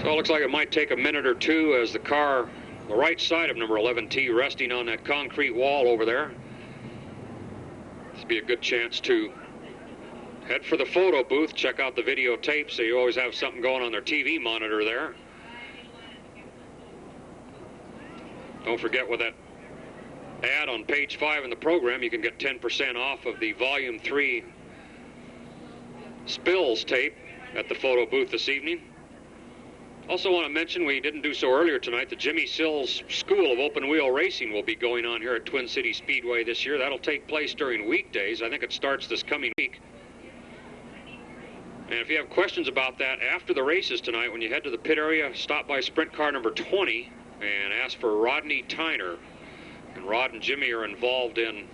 So it looks like it might take a minute or two as the car, the right side of number 11T, resting on that concrete wall over there. This would be a good chance to head for the photo booth, check out the videotape, so you always have something going on their TV monitor there. Don't forget, with that ad on page 5 in the program, you can get 10% off of the Volume 3 Spills tape at the photo booth this evening. Also want to mention, we didn't do so earlier tonight, the Jimmy Sills School of Open Wheel Racing will be going on here at Twin City Speedway this year. That'll take place during weekdays. I think it starts this coming week. And if you have questions about that after the races tonight, when you head to the pit area, stop by sprint car number 20 and ask for Rodney Tyner. And Rod and Jimmy are involved in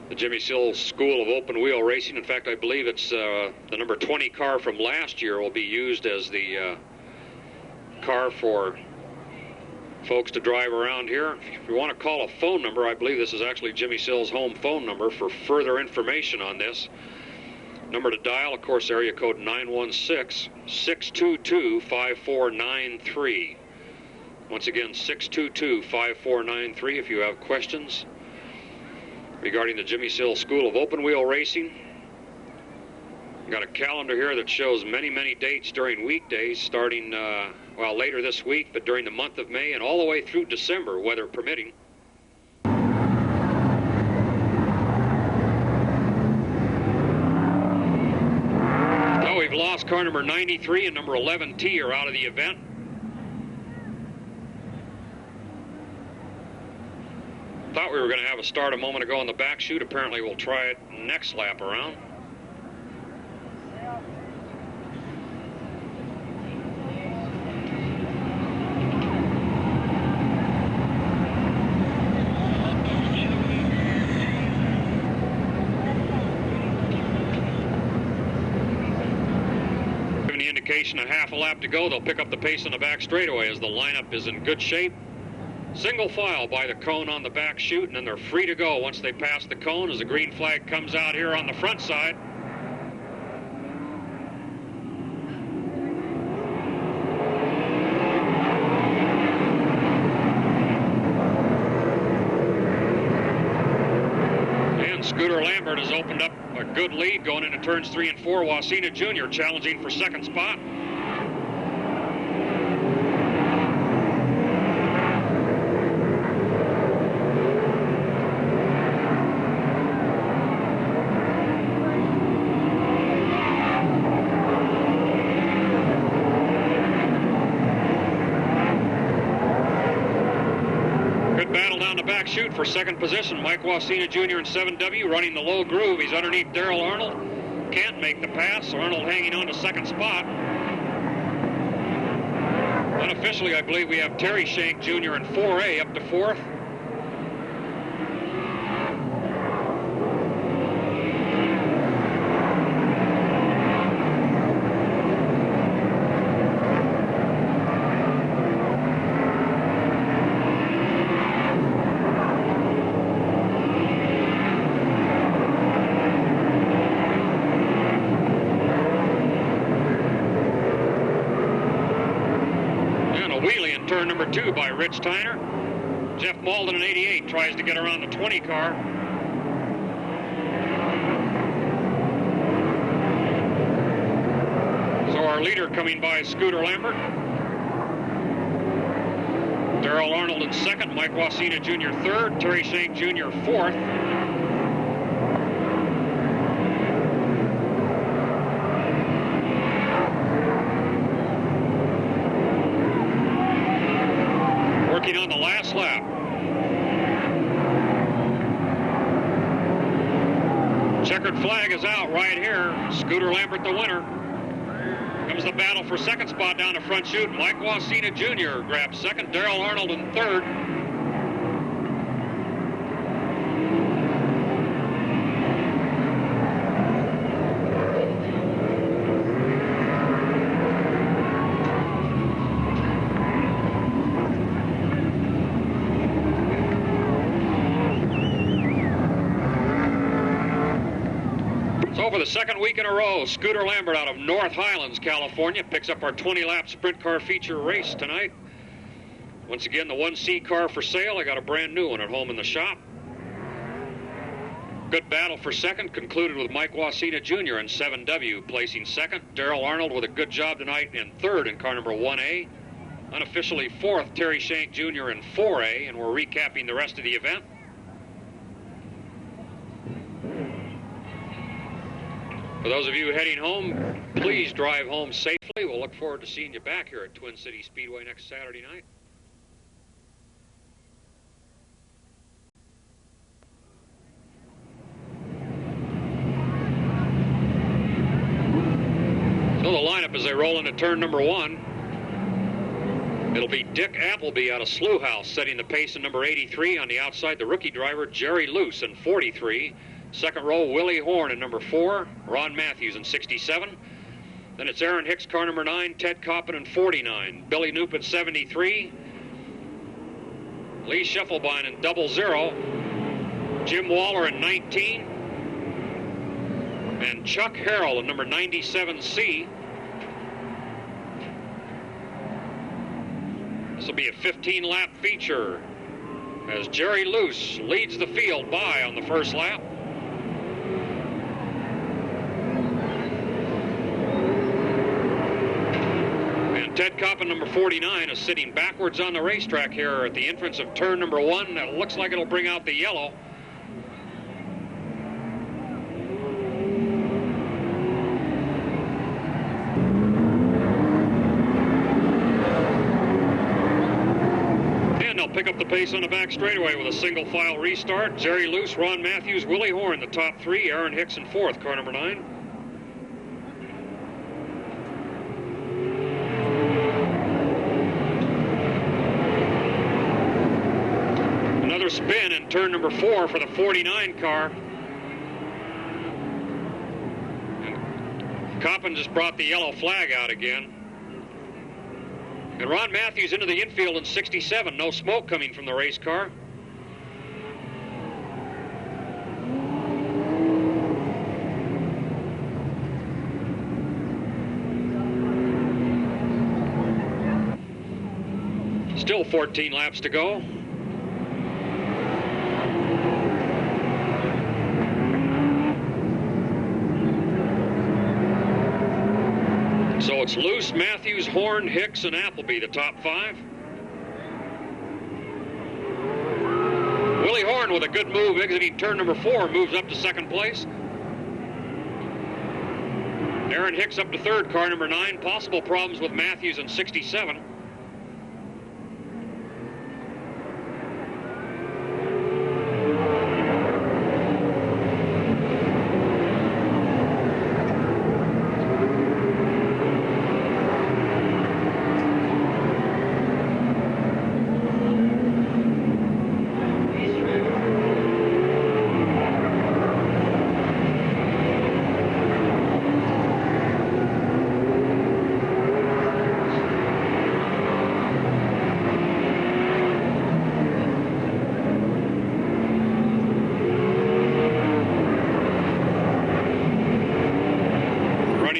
the Jimmy Sills School of Open Wheel Racing. In fact, I believe it's the number 20 car from last year will be used as the car for folks to drive around here. If you want to call a phone number, I believe this is actually Jimmy Sills' home phone number for further information on this. Number to dial, of course, area code 916-622-5493. Once again, 622-5493 if you have questions regarding the Jimmy Sills School of Open Wheel Racing. We've got a calendar here that shows many, many dates during weekdays, starting, well, later this week, but during the month of May and all the way through December, weather permitting. Oh, we've lost car number 93 and number 11T are out of the event. Thought we were going to have a start a moment ago on the back chute. Apparently we'll try it next lap around. Giving the indication a half a lap to go. They'll pick up the pace on the back straightaway as the lineup is in good shape. Single file by the cone on the back chute, and then they're free to go once they pass the cone as the green flag comes out here on the front side. And Scooter Lambert has opened up a good lead going into turns 3 and 4. Wasina Jr. challenging for second spot. Chute for second position. Mike Wasina Jr. in 7W running the low groove. He's underneath Darrell Arnold. Can't make the pass. So Arnold hanging on to second spot. Unofficially, I believe we have Terry Shank Jr. in 4A up to 4th. Turn number 2 by Rich Tyner. Jeff Malden in 88 tries to get around the 20 car. So our leader coming by Scooter Lambert. Darrell Arnold in 2nd, Mike Wasina Jr. 3rd, Terry Shank Jr. 4th. On the last lap. Checkered flag is out right here. Scooter Lambert the winner. Comes the battle for 2nd spot down the front chute. Mike Wasina Jr. grabs 2nd, Darrell Arnold in 3rd. For the 2nd week in a row, Scooter Lambert out of North Highlands, California, picks up our 20-lap sprint car feature race tonight. Once again, the 1C car for sale. I got a brand new one at home in the shop. Good battle for 2nd, concluded with Mike Wasina Jr. in 7W, placing 2nd. Darrell Arnold with a good job tonight in 3rd in car number 1A. Unofficially 4th, Terry Shank Jr. in 4A, and we're recapping the rest of the event. For those of you heading home, please drive home safely. We'll look forward to seeing you back here at Twin City Speedway next Saturday night. So the lineup as they roll into turn number 1. It'll be Dick Appleby out of Slough House setting the pace in number 83. On the outside, the rookie driver Jerry Luce in 43. 2nd row, Willie Horn in number 4, Ron Matthews in 67. Then it's Aaron Hicks, car number 9, Ted Coppin in 49, Billy Knoop at 73, Lee Scheffelbein in 00, Jim Waller in 19, and Chuck Harrell in number 97C. This will be a 15-lap feature as Jerry Luce leads the field by on the first lap. Ted Coppin, number 49, is sitting backwards on the racetrack here at the entrance of turn number 1. That looks like it'll bring out the yellow. And they'll pick up the pace on the back straightaway with a single file restart. Jerry Luce, Ron Matthews, Willie Horn, the top 3. Aaron Hicks in 4th, car number 9. Spin in turn number 4 for the 49 car. And Coppin just brought the yellow flag out again. And Ron Matthews into the infield in 67. No smoke coming from the race car. Still 14 laps to go. So it's Luce, Matthews, Horn, Hicks, and Appleby, the top 5. Willie Horn with a good move exiting turn number 4 moves up to 2nd place. Aaron Hicks up to 3rd, car number 9. Possible problems with Matthews in 67.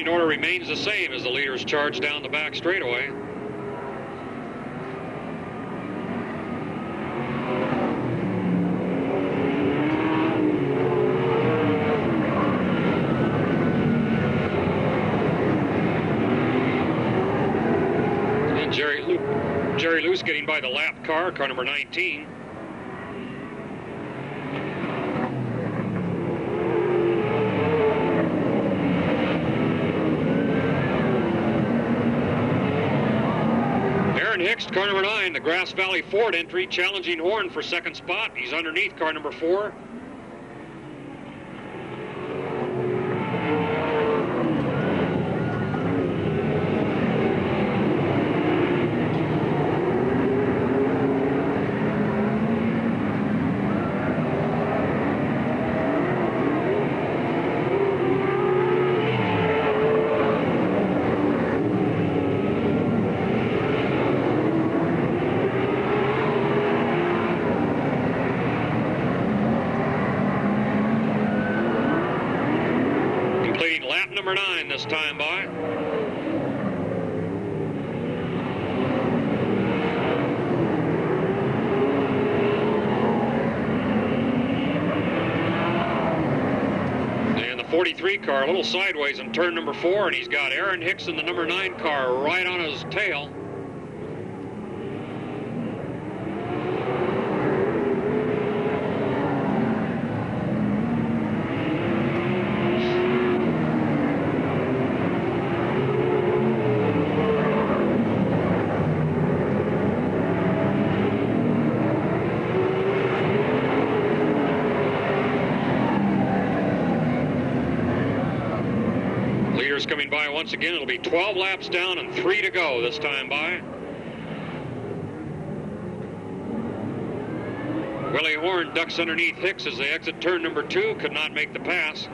Starting order remains the same as the leaders charge down the back straightaway. And Jerry Luce getting by the lap car number 19. Hicks, car number 9, the Grass Valley Ford entry, challenging Horn for second spot. He's underneath car number 4. Number 9 this time by. And the 43 car a little sideways in turn number 4, and he's got Aaron Hicks in the number 9 car right on his tail. Coming by once again. It'll be 12 laps down and 3 to go this time by. Willie Horn ducks underneath Hicks as they exit turn number 2. Could not make the pass.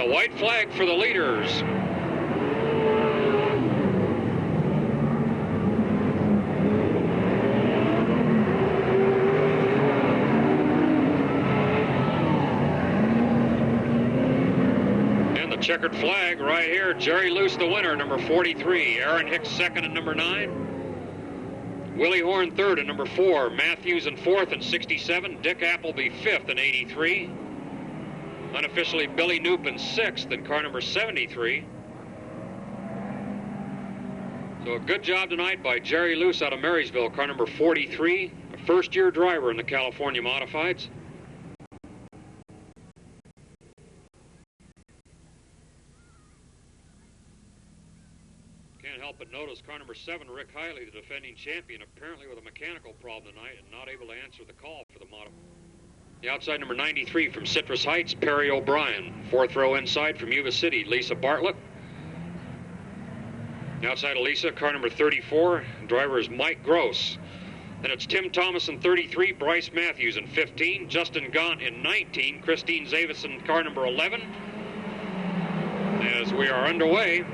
White flag for the leaders. And the checkered flag right here. Jerry Luce the winner, number 43. Aaron Hicks second and number 9. Willie Horn third and number 4. Matthews in fourth and 67. Dick Appleby fifth and 83. Unofficially, Billy Knoop in 6th in car number 73. So a good job tonight by Jerry Luce out of Marysville, car number 43, a first-year driver in the California Modifieds. Can't help but notice car number 7, Rick Hiley, the defending champion, apparently with a mechanical problem tonight and not able to answer the call for the Modifieds. The outside number 93 from Citrus Heights, Perry O'Brien. Fourth row inside from Yuba City, Lisa Bartlett. The outside of Lisa, car number 34. Driver is Mike Gross. Then it's Tim Thomas in 33, Bryce Matthews in 15, Justin Gaunt in 19, Christine Zavison, car number 11. As we are underway,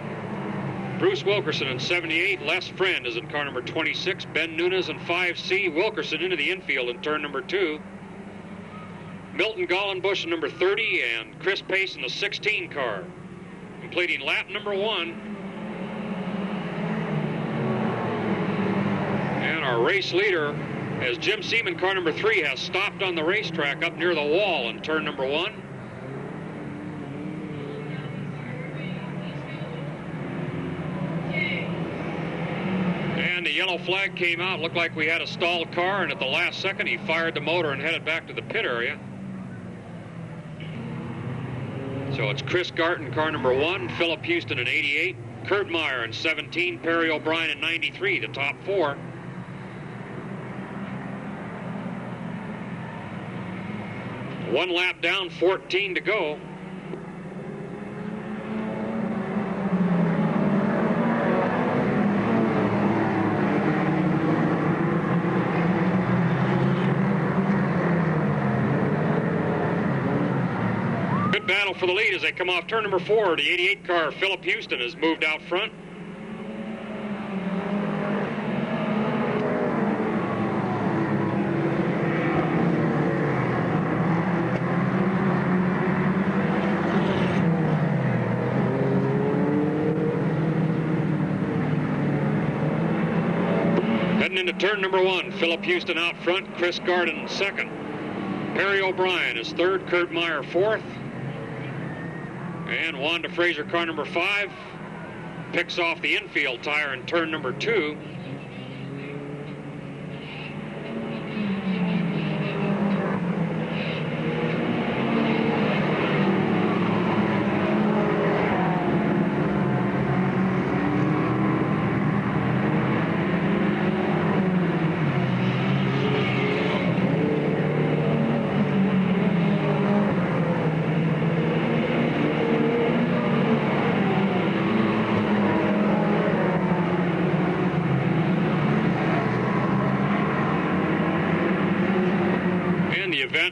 Bruce Wilkerson in 78, Les Friend is in car number 26, Ben Nunes in 5C, Wilkerson into the infield in turn number 2. Milton Gollenbush in number 30 and Chris Pace in the 16 car, completing lap number 1. And our race leader, as Jim Seaman, car number 3, has stopped on the racetrack up near the wall in turn number 1. And the yellow flag came out. Looked like we had a stalled car, and at the last second he fired the motor and headed back to the pit area. So it's Chris Garton, car number 1, Philip Houston in 88, Kurt Meyer in 17, Perry O'Brien in 93, the top 4. One lap down, 14 to go. battle for the lead as they come off turn number 4. The 88 car, Philip Houston, has moved out front. Heading into turn number 1, Philip Houston out front, Chris Garden second. Perry O'Brien is third, Kurt Meyer fourth. And Wanda Fraser, car number 5, picks off the infield tire in turn number 2.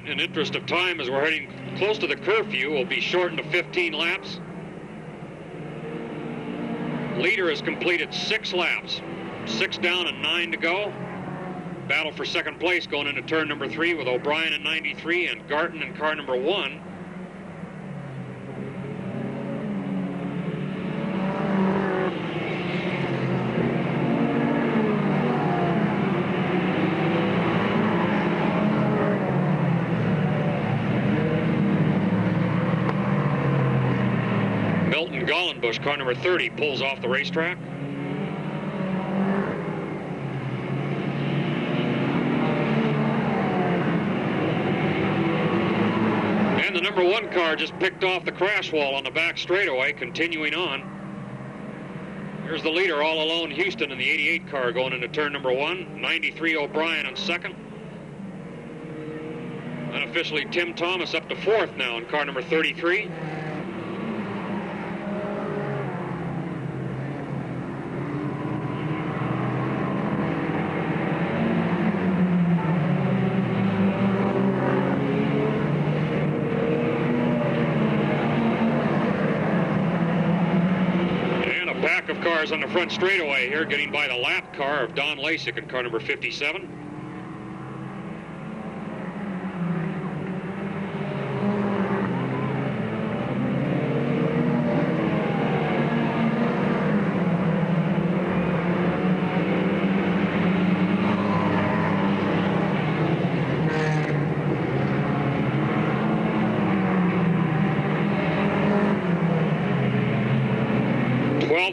In interest of time, as we're heading close to the curfew, will be shortened to 15 laps. Leader has completed 6 laps, 6 down and 9 to go. Battle for second place going into turn number 3 with O'Brien in 93 and Garton in car number 1. Gollenbush, car number 30, pulls off the racetrack. And the number 1 car just picked off the crash wall on the back straightaway, continuing on. Here's the leader all alone, Houston, in the 88 car going into turn number 1. 93 O'Brien in second. Unofficially, Tim Thomas up to 4th now in car number 33. Of cars on the front straightaway here, getting by the lap car of Don Lasik in car number 57.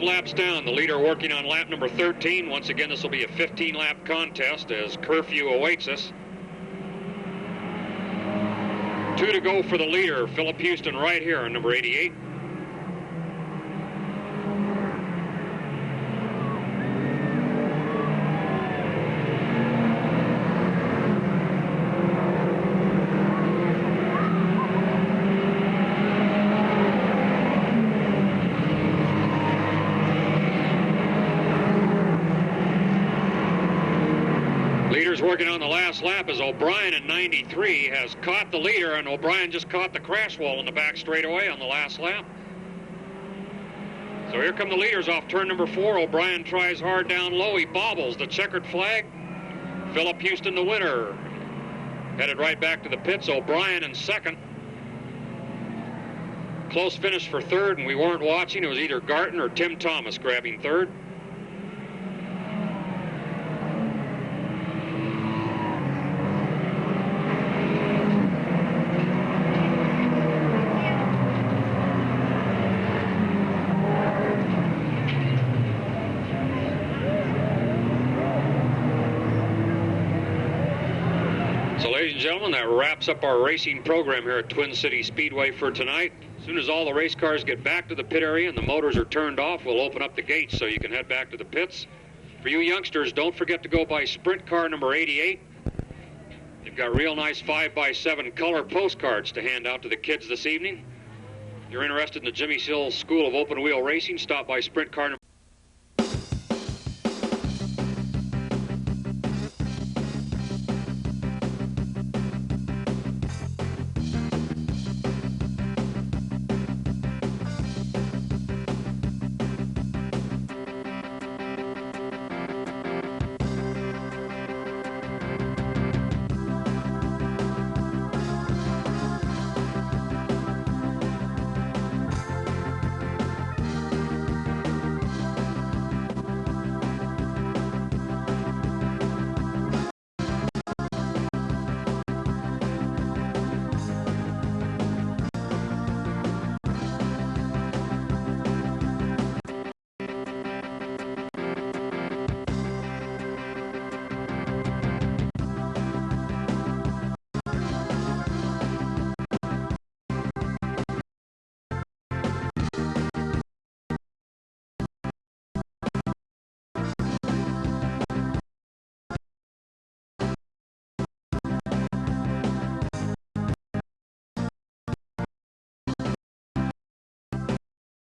Laps down, the leader working on lap number 13. Once again, this will be a 15-lap contest as curfew awaits us. 2 to go for the leader, Philip Houston, right here on number 88. Working on the last lap as O'Brien in 93 has caught the leader, and O'Brien just caught the crash wall in the back straightaway on the last lap. So here come the leaders off turn number 4. O'Brien tries hard down low. He bobbles the checkered flag. Philip Houston the winner. Headed right back to the pits. O'Brien in second. Close finish for third, and we weren't watching. It was either Garton or Tim Thomas grabbing third. Ladies and gentlemen, that wraps up our racing program here at Twin City Speedway for tonight. As soon as all the race cars get back to the pit area and the motors are turned off, we'll open up the gates so you can head back to the pits. For you youngsters, don't forget to go by sprint car number 88. They've got real nice 5x7 color postcards to hand out to the kids this evening. If you're interested in the Jimmy Sills School of Open Wheel Racing, stop by sprint car number